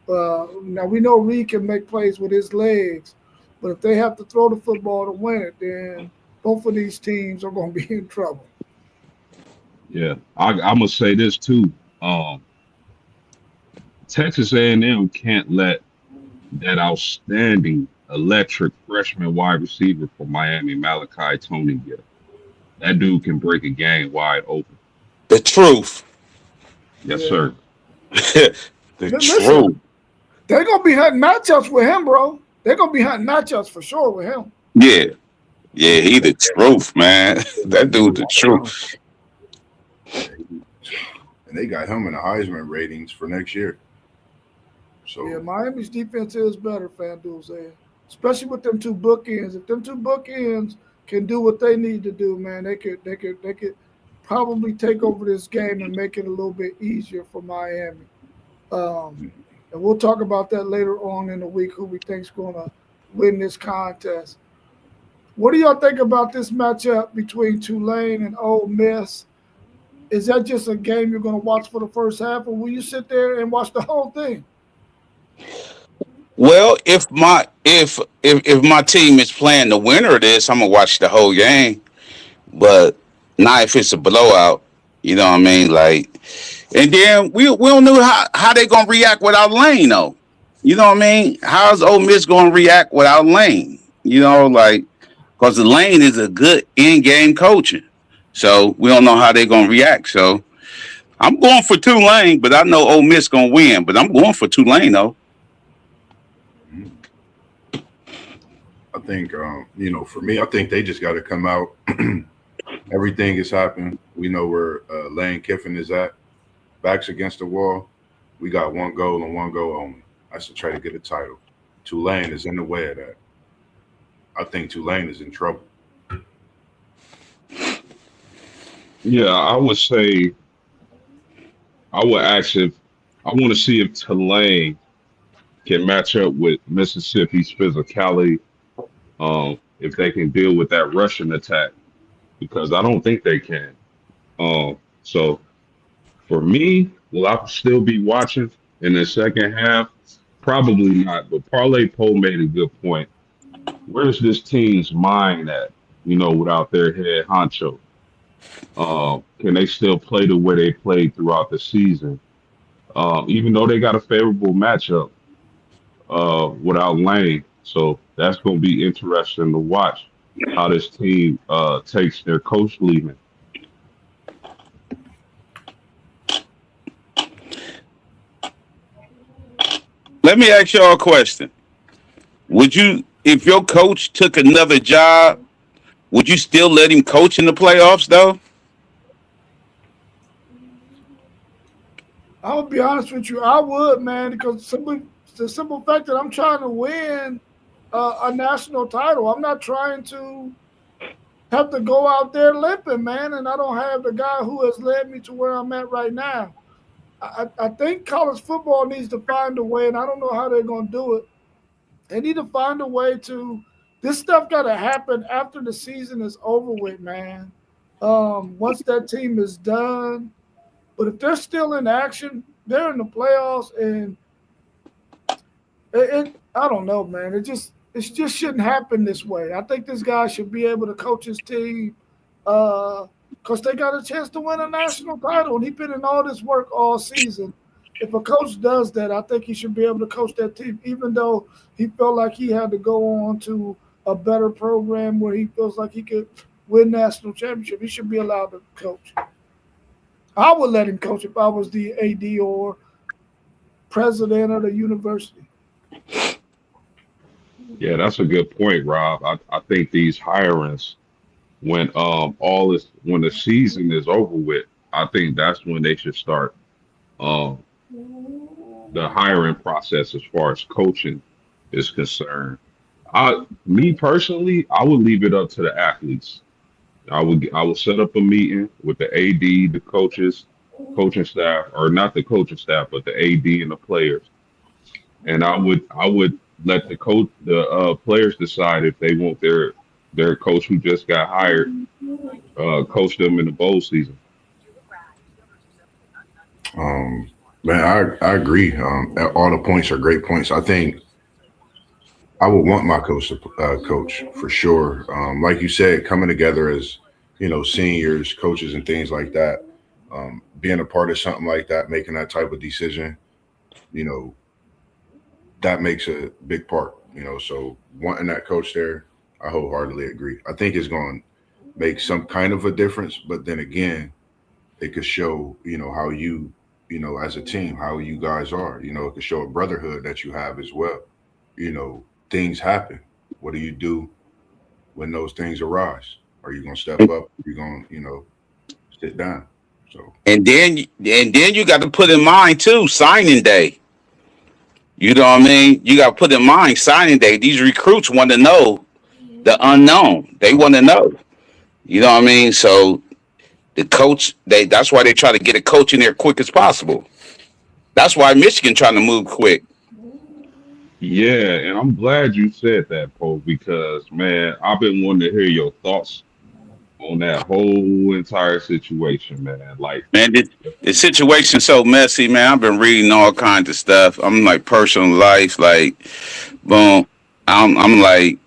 Now we know Reed can make plays with his legs, but if they have to throw the football to win it, then both of these teams are going to be in trouble. Yeah, I'm gonna say this too. Um, Texas A&M can't let that outstanding electric freshman wide receiver from Miami, Malachi Tony, get. That dude can break a game wide open. The truth. Yes, Yeah. sir. The Listen, truth. they're going to be hunting matchups with him, bro. They're going to be hunting matchups for sure with him. Yeah. Yeah, he the truth, man. That dude the truth. And they got him in the Heisman ratings for next year. So Yeah, Miami's defense is better, FanDuel said. Especially with them two bookends. If them two bookends can do what they need to do, man, they could probably take over this game and make it a little bit easier for Miami. Um, and we'll talk about that later on in the week, who we think's gonna win this contest. What do y'all think about this matchup between Tulane and Ole Miss? Is that just a game you're gonna watch for the first half, or will you sit there and watch the whole thing? Well, if my team is playing the winner of this, I'm gonna watch the whole game. But not if it's a blowout. You know what I mean? Like, and then we don't know how they gonna react without Lane though. You know what I mean? How's Ole Miss gonna react without Lane? You know, like because the Lane is a good in-game coaching. So we don't know how they're gonna react. So I'm going for Tulane, but I know Ole Miss gonna win. But I'm going for Tulane though. I think, for me, I think they just got to come out. Everything is happening. We know where Lane Kiffin is at. Backs against the wall. We got one goal and one goal only. That's to try to get a title. Tulane is in the way of that. I think Tulane is in trouble. Yeah, I would say I would ask if I want to see if Tulane can match up with Mississippi's physicality. If they can deal with that Russian attack, because I don't think they can. So for me, will I still be watching in the second half? Probably not. But Parlay Poe made a good point. Where's this team's mind at? Without their head honcho, can they still play the way they played throughout the season? Even though they got a favorable matchup without Lane, so that's going to be interesting to watch how this team takes their coach leaving. Let me ask y'all a question. Would you, if your coach took another job, would you still let him coach in the playoffs though? I'll be honest with you, I would, man, because the simple fact that I'm trying to win a national title. I'm not trying to have to go out there limping, man, and I don't have the guy who has led me to where I'm at right now. I think college football needs to find a way, and I don't know how they're going to do it. They need to find a way to. This stuff got to happen after the season is over with, man. Once that team is done, but if they're still in action, they're in the playoffs, and I don't know, man. It just shouldn't happen this way. I think this guy should be able to coach his team because they got a chance to win a national title, and he's been in all this work all season. If a coach does that, I think he should be able to coach that team, even though he felt like he had to go on to a better program where he feels like he could win national championship. He should be allowed to coach. I would let him coach if I was the AD or president of the university. Yeah, that's a good point, Rob. I think these hirings, when all is when the season is over with, I think that's when they should start um the hiring process as far as coaching is concerned. Me personally, I would leave it up to the athletes. I would set up a meeting with the AD, the coaches, coaching staff, or not the coaching staff, but the AD and the players, and I would let the players decide if they want their coach who just got hired coach them in the bowl season. Um, man, I agree. All the points are great points. I think I would want my coach to coach for sure. Like you said, coming together as seniors, coaches, and things like that. Being a part of something like that, making that type of decision, you know, that makes a big part. So wanting that coach there, I wholeheartedly agree. I think it's going to make some kind of a difference, but then again, it could show how as a team, how you guys are. It could show a brotherhood that you have as well. Things happen. What do you do when those things arise? Are you gonna step up? Are you gonna sit down? So And then you got to put in mind too, signing day. You know what I mean? You got to put in mind signing day. These recruits want to know the unknown. They want to know. You know what I mean? So the coach, that's why they try to get a coach in there quick as possible. That's why Michigan trying to move quick. Yeah, and I'm glad you said that, Poe, because man, I've been wanting to hear your thoughts on that whole entire situation, man. Like, Man, the situation's so messy, man. I've been reading all kinds of stuff. I'm like personal life, like boom. I'm like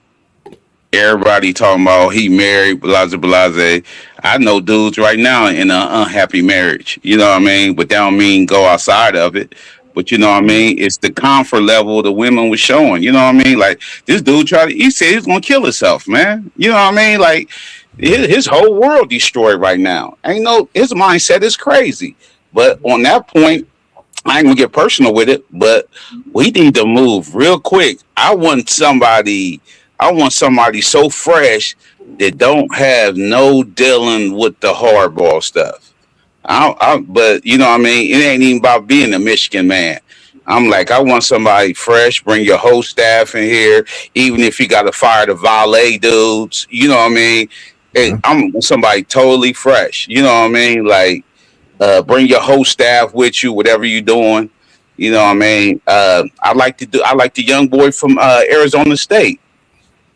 everybody talking about he married, blase blase. I know dudes right now in an unhappy marriage. You know what I mean? But that don't mean go outside of it. But you know what I mm, mean? It's the comfort level the women was showing. You know what I mean? Like this dude he said he was gonna kill himself, man. You know what I mean? Like his whole world destroyed right now. Ain't no his mindset is crazy. But on that point, I ain't gonna get personal with it, but we need to move real quick. I want somebody so fresh that don't have no dealing with the hardball stuff. But you know what I mean? It ain't even about being a Michigan man. I'm like, I want somebody fresh. Bring your whole staff in here, even if you got to fire the valet dudes. You know what I mean? yeah, I'm somebody totally fresh. You know what I mean? Like, bring your whole staff with you, whatever you're doing. You know what I mean? I like the young boy from Arizona State.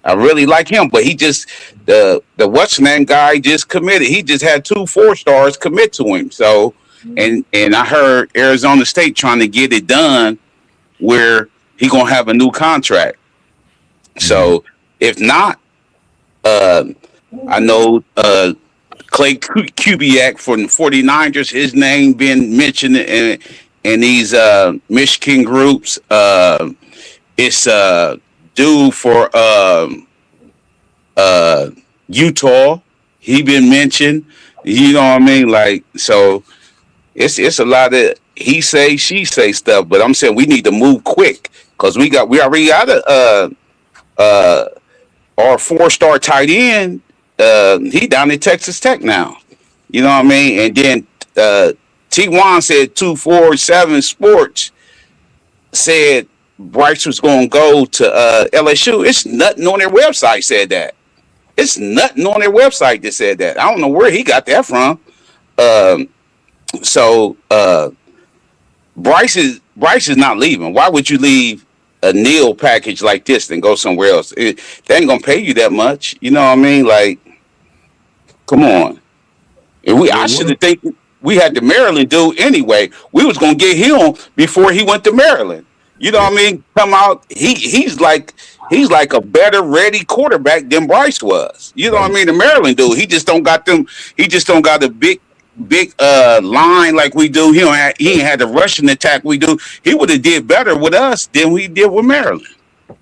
I really like him, but he just the what's name guy just committed. He just had two 4 stars commit to him. So and I heard Arizona State trying to get it done where he gonna have a new contract. mm, So if not, uh, I know Clay Kubiak from the 49ers, his name been mentioned in these Michigan groups. It's due for uh, Utah. He been mentioned. You know what I mean? Like so, it's a lot of he say she say stuff. But I'm saying we need to move quick because we already got uh, our 4 star tight end. He down at Texas Tech now. You know what I mean? And then T1 said 247 Sports said Bryce was going to go to LSU. It's nothing on their website said that. It's nothing on their website that said that. I don't know where he got that from. Um, so Bryce is not leaving. Why would you leave a Neil package like this and go somewhere else? They ain't gonna pay you that much. You know what I mean? Like, come on. And well, I should what? have think we had the Maryland dude anyway. We was gonna get him before he went to Maryland. You know yeah, what I mean? Come out. He's like a better ready quarterback than Bryce was. You know what I right. mean? The Maryland dude. He just don't got them. He just don't got the big. big line like we do. He ain't had the rushing attack we do. He would have did better with us than we did with Maryland.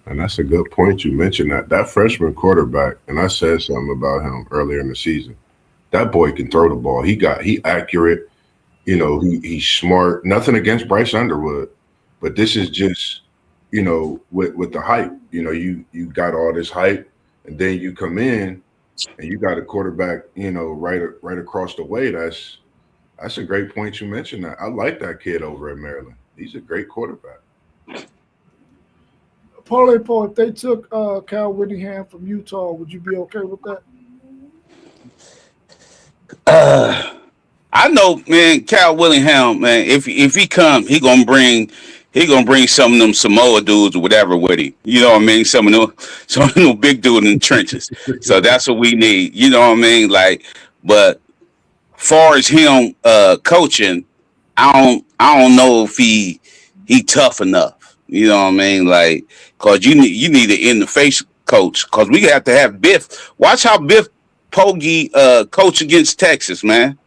And that's a good point you mentioned that freshman quarterback, and I said something about him earlier in the season. That boy can throw the ball. He accurate. He's smart. Nothing against Bryce Underwood, but this is just with the hype. You got all this hype, and then you come in and you got a quarterback right across the way. That's a great point you mentioned. That I like that kid over at Maryland. He's a great quarterback. Parlay Paul, if they took Cal Whittingham from Utah, would you be okay with that? I know, man. Cal Willingham, man. If he come, he gonna bring some of them Samoa dudes or whatever with him. You know what I mean? Some of them big dudes in the trenches. So that's what we need. You know what I mean? Like, but far as him coaching, I don't know if he tough enough. You know what I mean? Like, cause you need an in the face coach. Cause we have to have Biff. Watch how Biff Poggi coach against Texas, man.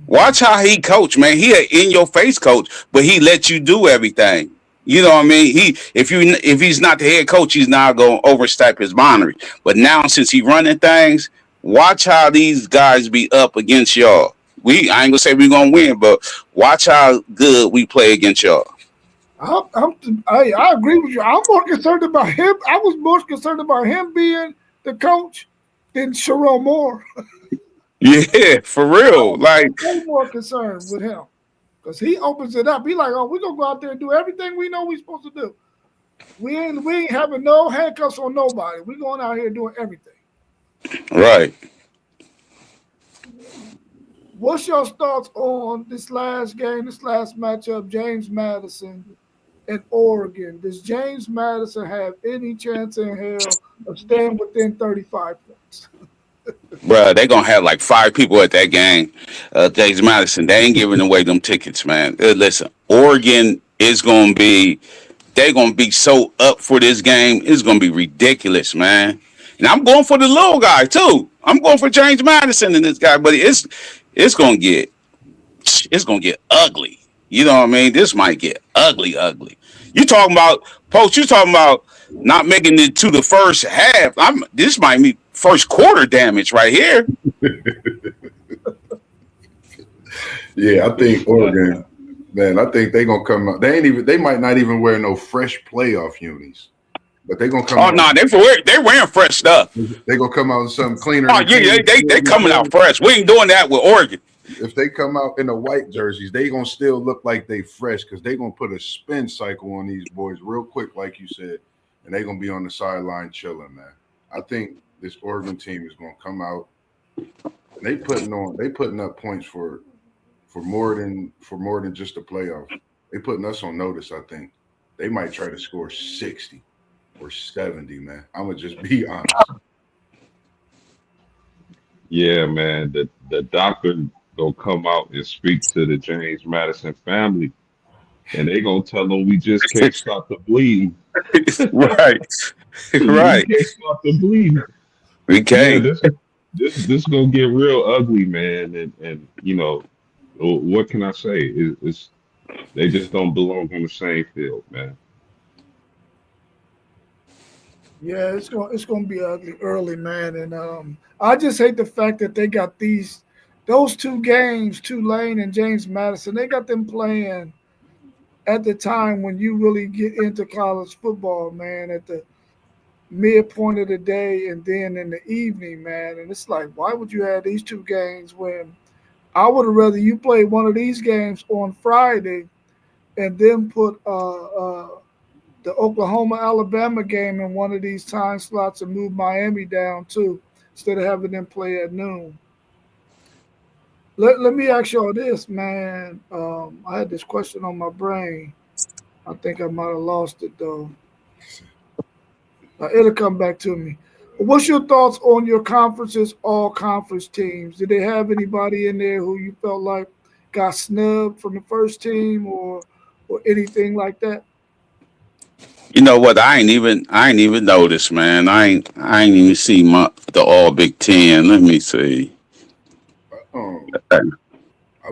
Watch how he coach, man. He an in your face coach, but he let you do everything. You know what I mean? If he's not the head coach, he's not gonna overstep his boundary. But now since he running things, watch how these guys be up against y'all. I ain't gonna say we're gonna win, but watch how good we play against y'all. I agree with you. I'm more concerned about him. I was more concerned about him being the coach than Sherrone Moore. Yeah, for real. Like, I'm way more concerned with him because he opens it up. He like, oh, we're gonna go out there and do everything we know we're supposed to do. We ain't having no handcuffs on nobody. We're going out here doing everything. right. What's your thoughts on this last game, this last matchup, James Madison and Oregon? Does James Madison have any chance in hell of staying within 35 points? Bruh, they gonna have like 5 people at that game. James Madison, they ain't giving away them tickets, man. Listen, Oregon is gonna be, they gonna be so up for this game. It's gonna be ridiculous, man. And I'm going for the little guy too. I'm going for James Madison and this guy, but it's gonna get ugly. You know what I mean? This might get ugly, ugly. You talking about Post? You talking about not making it to the first half? This might be first quarter damage right here. Yeah, I think Oregon, man. I think they gonna come out. They might not even wear no fresh playoff unis, but they gonna come. Oh out. no, they wearing fresh stuff. They gonna come out with something cleaner. Oh yeah, they coming out fresh. We ain't doing that with Oregon. If they come out in the white jerseys, they gonna still look like they fresh because they gonna put a spin cycle on these boys real quick, like you said, and they gonna be on the sideline chilling, man. I think this Oregon team is gonna come out. And they putting up points for more than just the playoff. They putting us on notice. I think they might try to score 60 or 70, man. I'm gonna just be honest. Yeah, man. The doctor gonna come out and speak to the James Madison family, and they gonna tell them we just can't stop the bleeding. Right, We right. can't stop the bleeding. We Yeah, can't. this gonna get real ugly, man. And what can I say? It's they just don't belong on the same field, man. Yeah, it's gonna be ugly early, man. And I just hate the fact that they got those two games, Tulane and James Madison. They got them playing at the time when you really get into college football, man. At the midpoint of the day and then in the evening, man. And it's like, why would you have these two games when I would have rather you play one of these games on Friday and then put the Oklahoma Alabama game in one of these time slots and move Miami down too, instead of having them play at noon. Let me ask y'all this, man. I had this question on my brain. I think I might have lost it though. It'll come back to me. What's your thoughts on your conference's all conference teams? Did they have anybody in there who you felt like got snubbed from the first team or anything like that? You know what? I ain't even noticed, man. I ain't even see the All Big Ten. Let me see. Um, I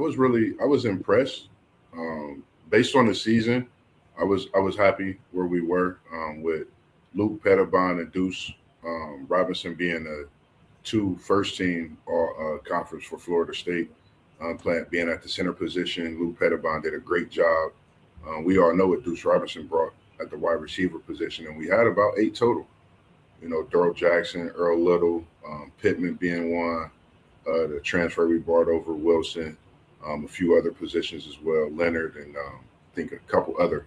was impressed. Based on the season, I was happy where we were with Luke Pettibon and Deuce Robinson being the two first team conference for Florida State, playing being at the center position. Luke Pettibon did a great job. We all know what Deuce Robinson brought at the wide receiver position, and we had about eight total. You know, Daryl Jackson, Earl Little, Pittman being one, the transfer we brought over Wilson, a few other positions as well, Leonard, and I think a couple other.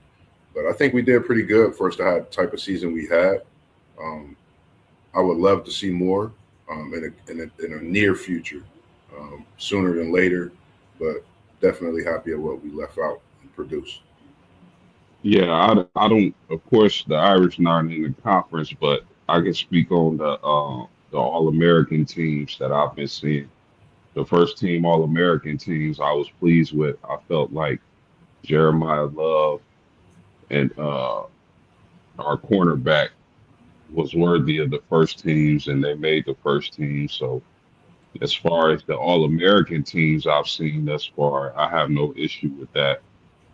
But I think we did pretty good for us to have the type of season we had. Um, I would love to see more in a near future, sooner than later, but definitely happy at what we left out and produced. Yeah, I don't. Of course, the Irish not in the conference, but I can speak on the All American teams that I've been seeing. The first team All American teams I was pleased with. I felt like Jeremiah Love and our cornerback was worthy of the first teams, and they made the first team. So as far as the All American teams I've seen thus far, I have no issue with that.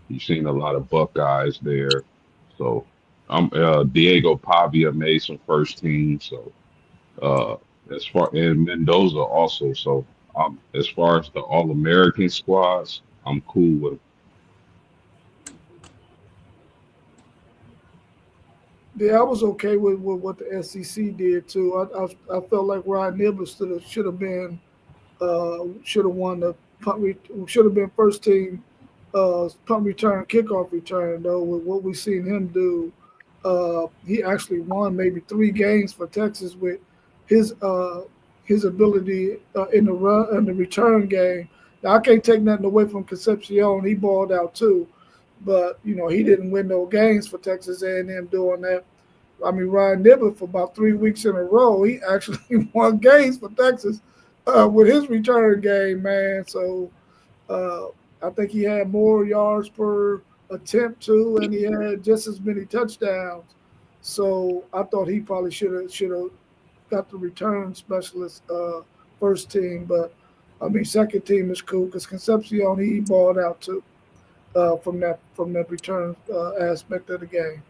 You've seen a lot of Buckeyes there. So I'm Diego Pavia made some first team. So uh as far and Mendoza also. So as far as the All American squads, I'm cool with Yeah, I was okay with what the SEC did too. I felt like Ryan Nibble should have been should have won the should have been first team punt return, kickoff return, though. With what we've seen him do, he actually won maybe three games for Texas with his uh, his ability in the run and the return game. Now, I can't take nothing away from Concepcion. He balled out too, but he didn't win no games for Texas A&M doing that. I mean, Ryan Nibbler for about 3 weeks in a row, he actually won games for Texas with his return game, man. So uh, I think he had more yards per attempt too, and he had just as many touchdowns. So I thought he probably should have got the return specialist first team, but I mean second team is cool because Concepcion he balled out too from that return aspect of the game.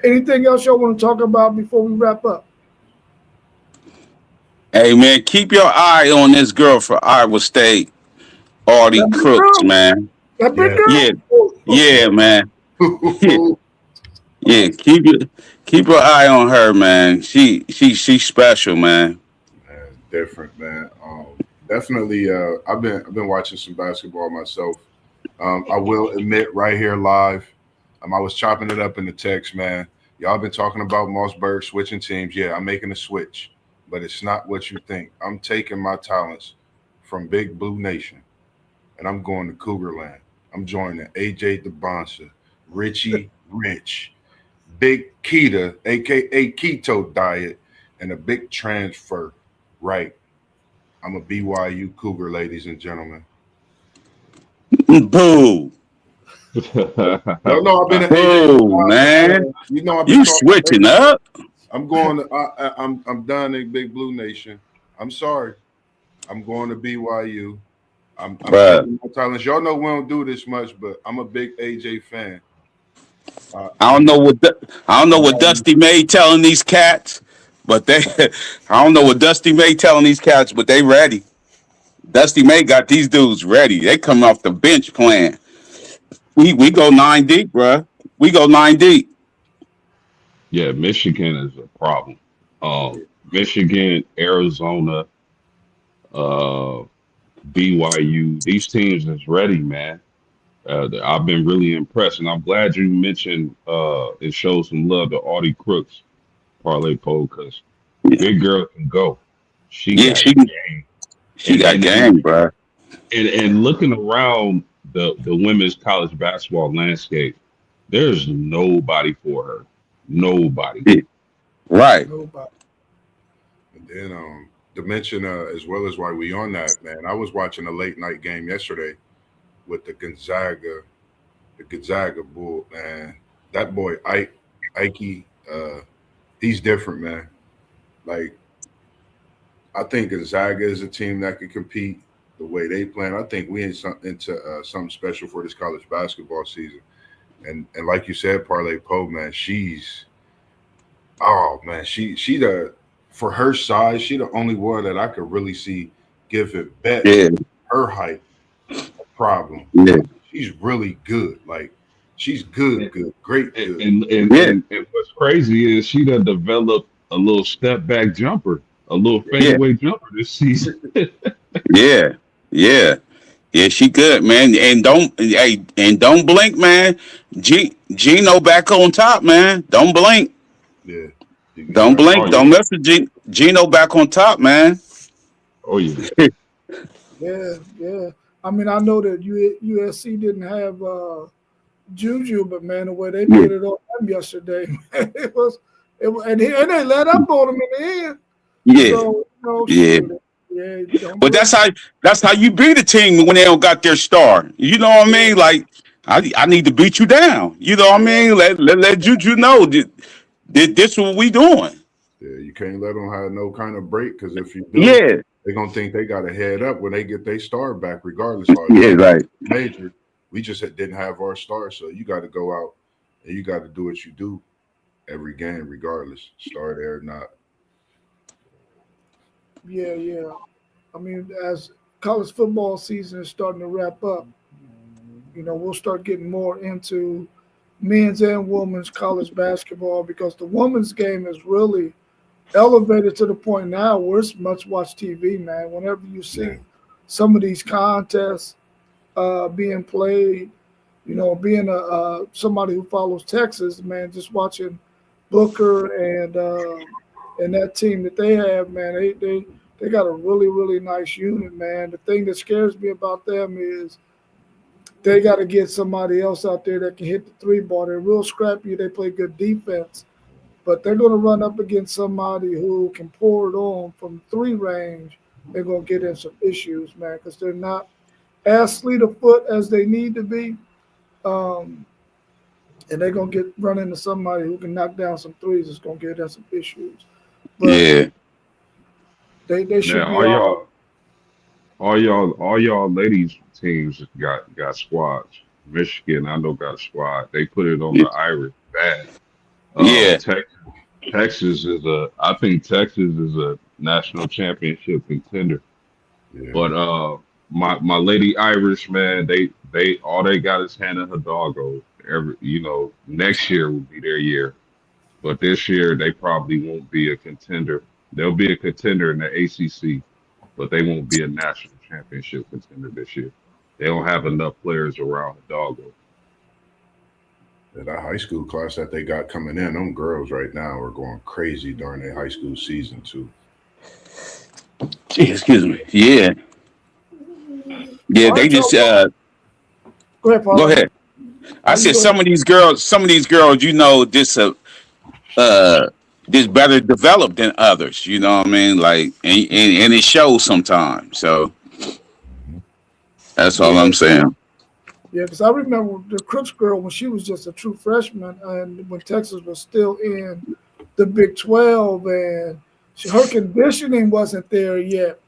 Anything else y'all want to talk about before we wrap up? Hey man, keep your eye on this girl for Iowa State, Audie That big Crooks, girl, man. that big Yeah. Yeah, girl. yeah, man. Yeah, Man, yeah. Keep your eye on her, man. She's special, man. it's different, man. Definitely, I've been watching some basketball myself. I will admit right here live, I was chopping it up in the text, man. Y'all been talking about Mossberg switching teams. Yeah, I'm making a switch, but it's not what you think. I'm taking my talents from Big Blue Nation, and I'm going to Cougar Land. I'm joining AJ DeBonsa, Richie Rich, Big Keto, aka Keto Diet, and a big transfer. Right. I'm a BYU Cougar, ladies and gentlemen. Boo, Y'all know I've been an AJ boo, DeBonsa man. fan. You know I've been You talking switching AJ. up, I'm going. I'm done in Big Blue Nation. I'm sorry. I'm going to BYU. I'm bruh. taking my talents. Y'all know we don't do this much, but I'm a big AJ fan. I You don't know, know what I don't know what I'm Dusty May telling these cats, but they I don't know what Dusty May telling these cats, but they ready. Dusty May got these dudes ready. They coming off the bench playing. We go 9 deep, bruh. We go 9 deep. yeah, Michigan is a problem. Michigan, Arizona, uh, BYU, these teams is ready, man. I've been really impressed, and I'm glad you mentioned it shows some love to Audie Crooks parlay pole because Yeah, big girl can go. She yeah, got game, she and got and and game, bruh. and looking around the women's college basketball landscape, there's nobody for her. Nobody. Yeah, right. Nobody. and then to mention as well as why we on that, man. I was watching a late night game yesterday with the Gonzaga Bull, man. That boy Ike, he's different, man. Like I think Gonzaga is a team that could compete. the way they playing. I think we into something special for this college basketball season. And like you said, Parlay Poe, man, she's oh man, she the for her size, she the only one that I could really see give it bet Yeah, her height a problem. yeah, She's really good. Like she's good, And, good, great good. yeah, and what's crazy is she done developed a little step back jumper, a little yeah, fadeaway jumper this season. yeah, yeah. Yeah, she good, man. And don't blink, man. Gino back on top, man. Don't blink. Yeah, you Don't got Oh blink. yeah, Don't mess with Gino back on top, man. oh yeah. Yeah, yeah. I mean, I know that USC didn't have Juju, but man, the way they Yeah, put it on him yesterday, man, and they let up on him in the end. yeah, So, yeah. shoot, yeah, don't But blink. that's how you beat a team when they don't got their star. You know what I Yeah, mean? Like I need to beat you down. You know what I yeah, mean? Let Juju know this what we doing. yeah, you can't let them have no kind of break because if you do, Yeah, they're gonna think they got a head up when they get their star back, regardless. Like, yeah, yo, right. major, we just didn't have our star, so you got to go out and you got to do what you do every game, regardless, star there or not. yeah, yeah. I mean, as college football season is starting to wrap up, we'll start getting more into men's and women's college basketball because the women's game is really elevated to the point now where it's much watch TV, man. Whenever you Yeah, see some of these contests being played, being a somebody who follows Texas, man, just watching Booker and that team that they have, man, they got a really really nice unit, man. The thing that scares me about them is they got to get somebody else out there that can hit the three ball. They're real scrappy. They play good defense, but they're going to run up against somebody who can pour it on from three range. They're going to get in some issues, man, because they're not as fleet of foot as they need to be. Um, and they're going to get run into somebody who can knock down some threes. It's going to get in some issues. But Yeah, they Man, should be all all y'all ladies teams got squads. Michigan, I know got a squad. They put it on the Irish bad. yeah, Texas, I think Texas is a national championship contender. yeah, But my lady Irish, man, they all they got is Hannah Hidalgo. Next year will be their year. But this year they probably won't be a contender. They'll be a contender in the ACC, but they won't be a national championship contender this year. They don't have enough players around Hidalgo. yeah. That high school class that they got coming in, them girls right now are going crazy during their high school season too. Gee, excuse me. Yeah, yeah. all They right, just y'all. Go ahead, go Parlay. ahead. I You said go ahead. some of these girls, just uh just better developed than others. You know what I mean? Like, and it shows sometimes. So that's all Yeah, I'm saying. yeah, because I remember the Crooks girl when she was just a true freshman, and when Texas was still in the Big 12, and her conditioning wasn't there yet.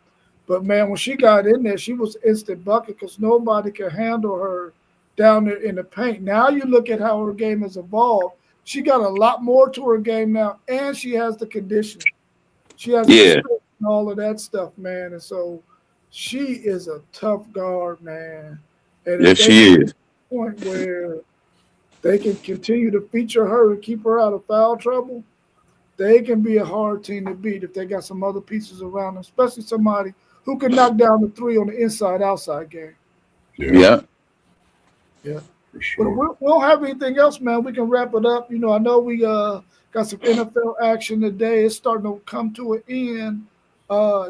But man, when she got in there, she was instant bucket because nobody could handle her down there in the paint. Now you look at how her game has evolved. She got a lot more to her game now, and she has the conditioning. She has the Yeah, strength and all of that stuff, man. And so she is a tough guard, man. And if yes, they she can get is. to the point where they can continue to feature her and keep her out of foul trouble, they can be a hard team to beat if they got some other pieces around them, especially somebody who can knock down the three on the inside outside game. Yeah, Yeah. Yeah. for But sure. we don't have anything else, man. We can wrap it up. I know we got some NFL action today. It's starting to come to an end.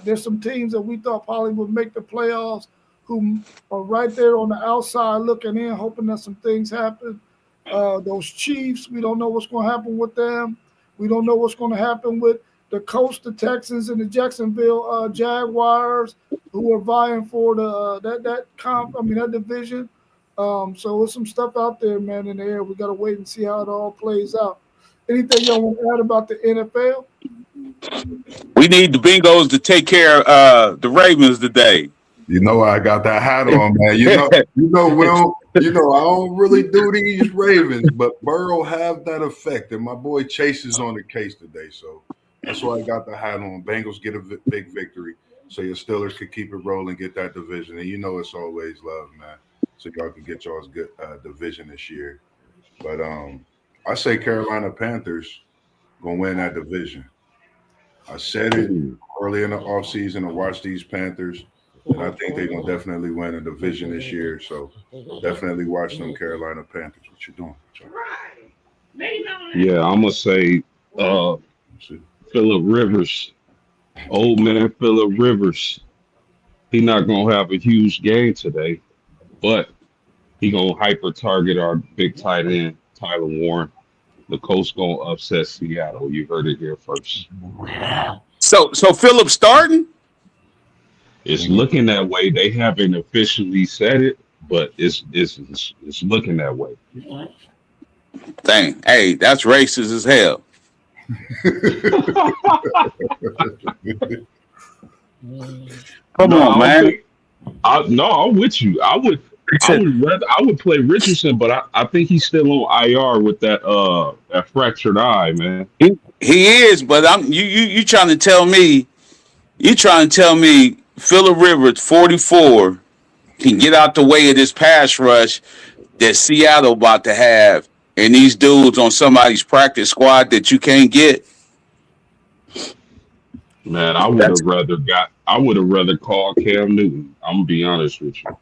There's some teams that we thought probably would make the playoffs who are right there on the outside looking in, hoping that some things happen. Those Chiefs, we don't know what's going to happen with them. We don't know what's going to happen with the Coast, the Texans, and the Jacksonville Jaguars, who are vying for the that division. So there's some stuff out there, man, in the air. We got to wait and see how it all plays out. Anything y'all want to add about the NFL? We need the Bengals to take care of the Ravens today. You know I got that hat on, man. I don't really do these Ravens, but Burrow have that effect, and my boy Chase is on the case today, so that's why I got the hat on. Bengals get a big victory, so your Steelers could keep it rolling, get that division, and it's always love, man. So y'all can get y'all's good division this year. But I say Carolina Panthers gonna win that division. I said it early in the offseason to watch these Panthers, and I think they're gonna definitely win a division this year. So definitely watch them Carolina Panthers. What you doing? Yeah, I'm gonna say Phillip Rivers, old man Phillip Rivers. He not gonna have a huge game today, but he gonna hyper target our big tight end Tyler Warren. The Colts gonna upset Seattle. You heard it here first. So Phillips starting? It's looking that way. They haven't officially said it, but it's looking that way. Dang, hey, that's racist as hell. Come No, on, I don't man. think. I'm with you. I would play Richardson, but I think he's still on IR with that fractured eye, man. He is, but you trying to tell me Phillip Rivers 44 can get out the way of this pass rush that Seattle about to have, and these dudes on somebody's practice squad that you can't get. Man, I would have rather called Cam Newton. I'm gonna be honest with you.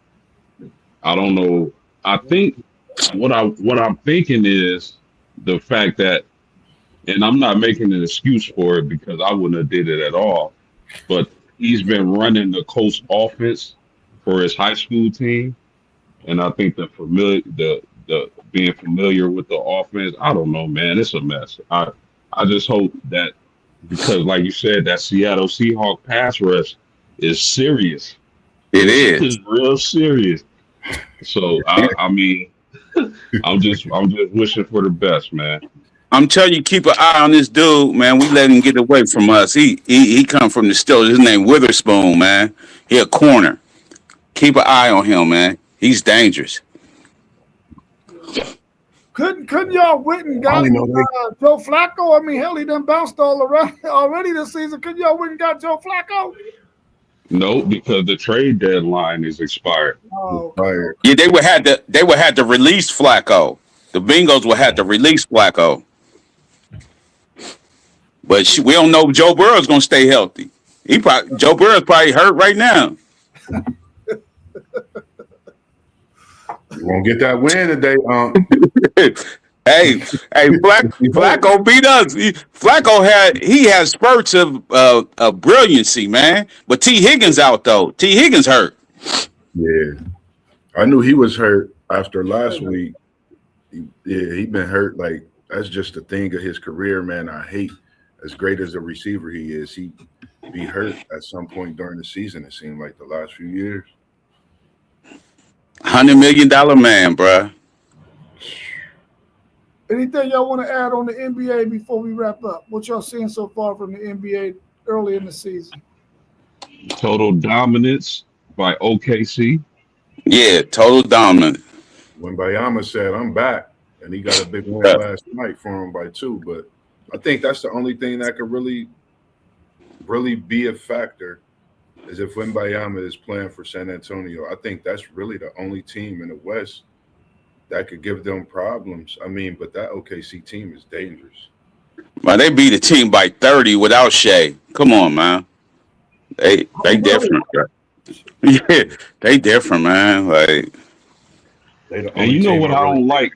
I don't know. I think what I'm thinking is the fact that, and I'm not making an excuse for it because I wouldn't have did it at all. But he's been running the Colts offense for his high school team, and I think the being familiar with the offense, I don't know, man, it's a mess. I just hope that because, like you said, that Seattle Seahawk pass rush is serious. It It's is. real serious. So I mean, I'm just wishing for the best, man. I'm telling you, keep an eye on this dude, man. We let him get away from us. He come from the Steelers. His name Witherspoon, man. He a corner. Keep an eye on him, man. He's dangerous. Couldn't y'all went and got Joe Flacco? I mean, hell, he done bounced all around already this season. Couldn't y'all went and got Joe Flacco? No, because the trade deadline is expired. Oh, Fired. Yeah, they would have to release Flacco. The Bengals would have to release Flacco. But we don't know if Joe Burrow's gonna stay healthy. Joe Burrow's probably hurt right now. You won't get that win today, hey, Flacco beat us. Flacco has spurts of brilliancy, man. But T. Higgins out though. T. Higgins hurt. Yeah, I knew he was hurt after last week. He been hurt. Like that's just the thing of his career, man. I hate as great as a receiver he is. He be hurt at some point during the season. It seemed like the last few years. $100 million man, bruh. anything y'all want to add on the NBA before we wrap up? What y'all seeing so far from the NBA early in the season? Total dominance by OKC. Yeah, total dominant. When Bayama said, "I'm back," and he got a big win last night for him by 2, but I think that's the only thing that could really be a factor is if Wembayama is playing for San Antonio. I think that's really the only team in the West that could give them problems. I mean, but that OKC team is dangerous. Man, they beat a team by 30 without Shea. Come on, man. They different. Bro. Yeah, they different, man. Like, and you know what I don't like?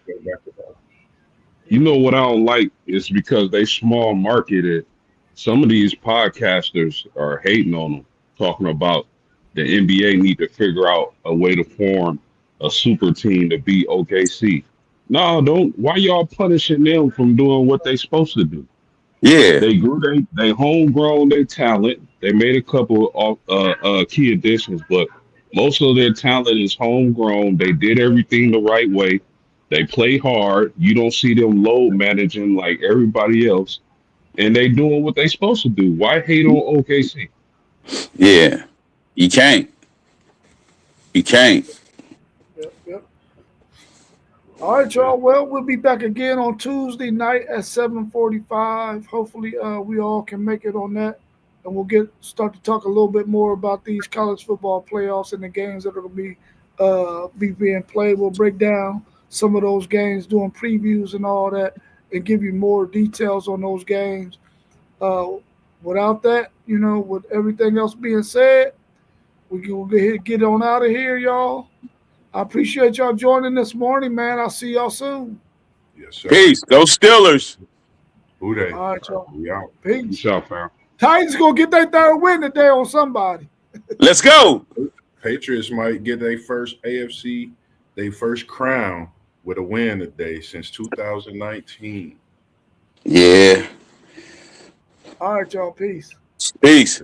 You know what I don't like is because they small marketed. Some of these podcasters are hating on them, talking about the NBA need to figure out a way to form a super team to beat OKC. No, don't. Why y'all punishing them from doing what they supposed to do? yeah, They grew they homegrown their talent. They made a couple of key additions, but most of their talent is homegrown. They did everything the right way. They play hard. You don't see them load managing like everybody else, and they doing what they supposed to do. Why hate on OKC? yeah. You can't. You can't. Yep, yep. All right, y'all. Well, we'll be back again on Tuesday night at 7:45. Hopefully, we all can make it on that, and we'll start to talk a little bit more about these college football playoffs and the games that are going to be being played. We'll break down some of those games, doing previews and all that, and give you more details on those games. Uh, Without that, with everything else being said, we'll get on out of here, y'all. I appreciate y'all joining this morning, man. I'll see y'all soon. Yes, sir. Peace. Go Steelers. Who they? All right, y'all. We out. Peace. Peace out, fam. Titans gonna get their third win today on somebody. Let's go. Patriots might get their first AFC, their first crown with a win today since 2019. Yeah. All right, y'all. Peace. Peace.